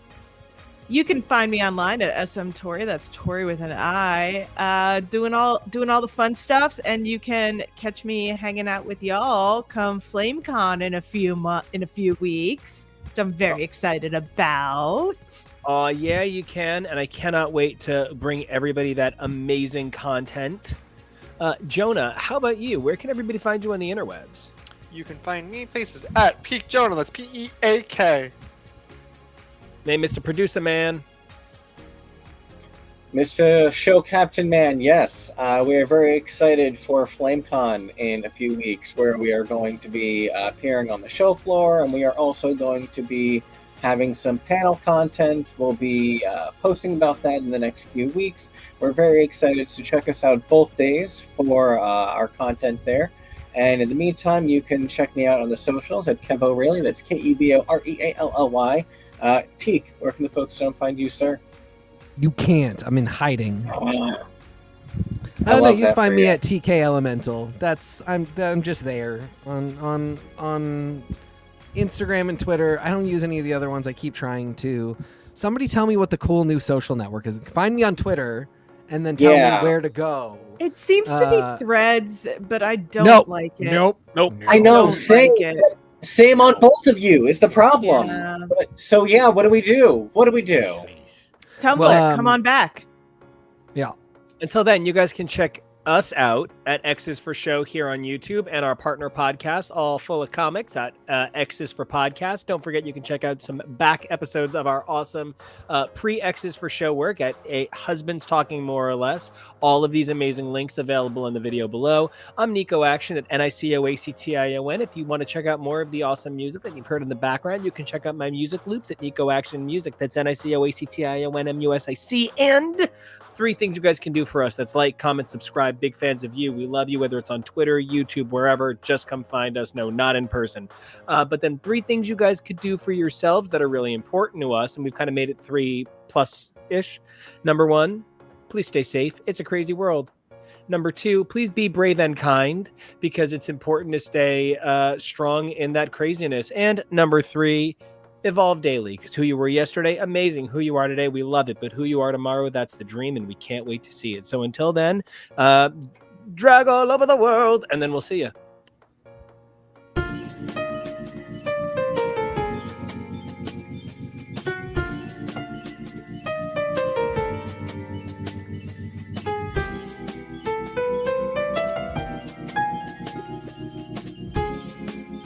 You can find me online at SM Tori. That's Tori with an I. Doing all the fun stuffs, and you can catch me hanging out with y'all come FlameCon in a few weeks, which I'm very excited about. Yeah, you can, and I cannot wait to bring everybody that amazing content. Jonah, how about you? Where can everybody find you on the interwebs? You can find me places at Peak Jonah. That's Peak. Name Mr. Producer Man. Mr. Show Captain Man, yes. We are very excited for FlameCon in a few weeks, where we are going to be appearing on the show floor, and we are also going to be having some panel content. We'll be posting about that in the next few weeks. We're very excited, so check us out both days for our content there. And in the meantime, you can check me out on the socials at Kev O'Reilly. That's KEVOREALLY. Teak, where can the folks find you, sir? You can't. I'm in hiding. I Oh no, love you that just find for me you. at TK Elemental. I'm just there on Instagram and Twitter. I don't use any of the other ones. I keep trying to. Somebody tell me what the cool new social network is. Find me on Twitter and then tell Yeah. me where to go. It seems to be Threads, but I don't Nope. like it. Nope. I know, Don't same, like it. same on both of you is the problem. Yeah. But, so yeah, what do we do? Tumblr, Well, come on back. Until then, you guys can check us out at X's for Show here on YouTube, and our partner podcast, all full of comics, at X's for Podcast. Don't forget, you can check out some back episodes of our awesome pre-X's for Show work at Husbands Talking More or Less. All of these amazing links available in the video below. I'm Nico Action at NICOACTION. If you want to check out more of the awesome music that you've heard in the background, you can check out my music loops at Nico Action Music. That's NICOACTION MUSIC. And 3 things you guys can do for us. That's like, comment, subscribe. Big fans of you. We love you, whether it's on Twitter, YouTube, wherever. Just come find us. No, not in person. But then 3 things you guys could do for yourselves that are really important to us. And we've kind of made it 3+-ish. Number 1, please stay safe. It's a crazy world. Number 2, please be brave and kind, because it's important to stay strong in that craziness. And number 3, evolve daily, because who you were yesterday, amazing. Who you are today, we love it. But who you are tomorrow, that's the dream, and we can't wait to see it. So until then, drag all over the world, and then we'll see you.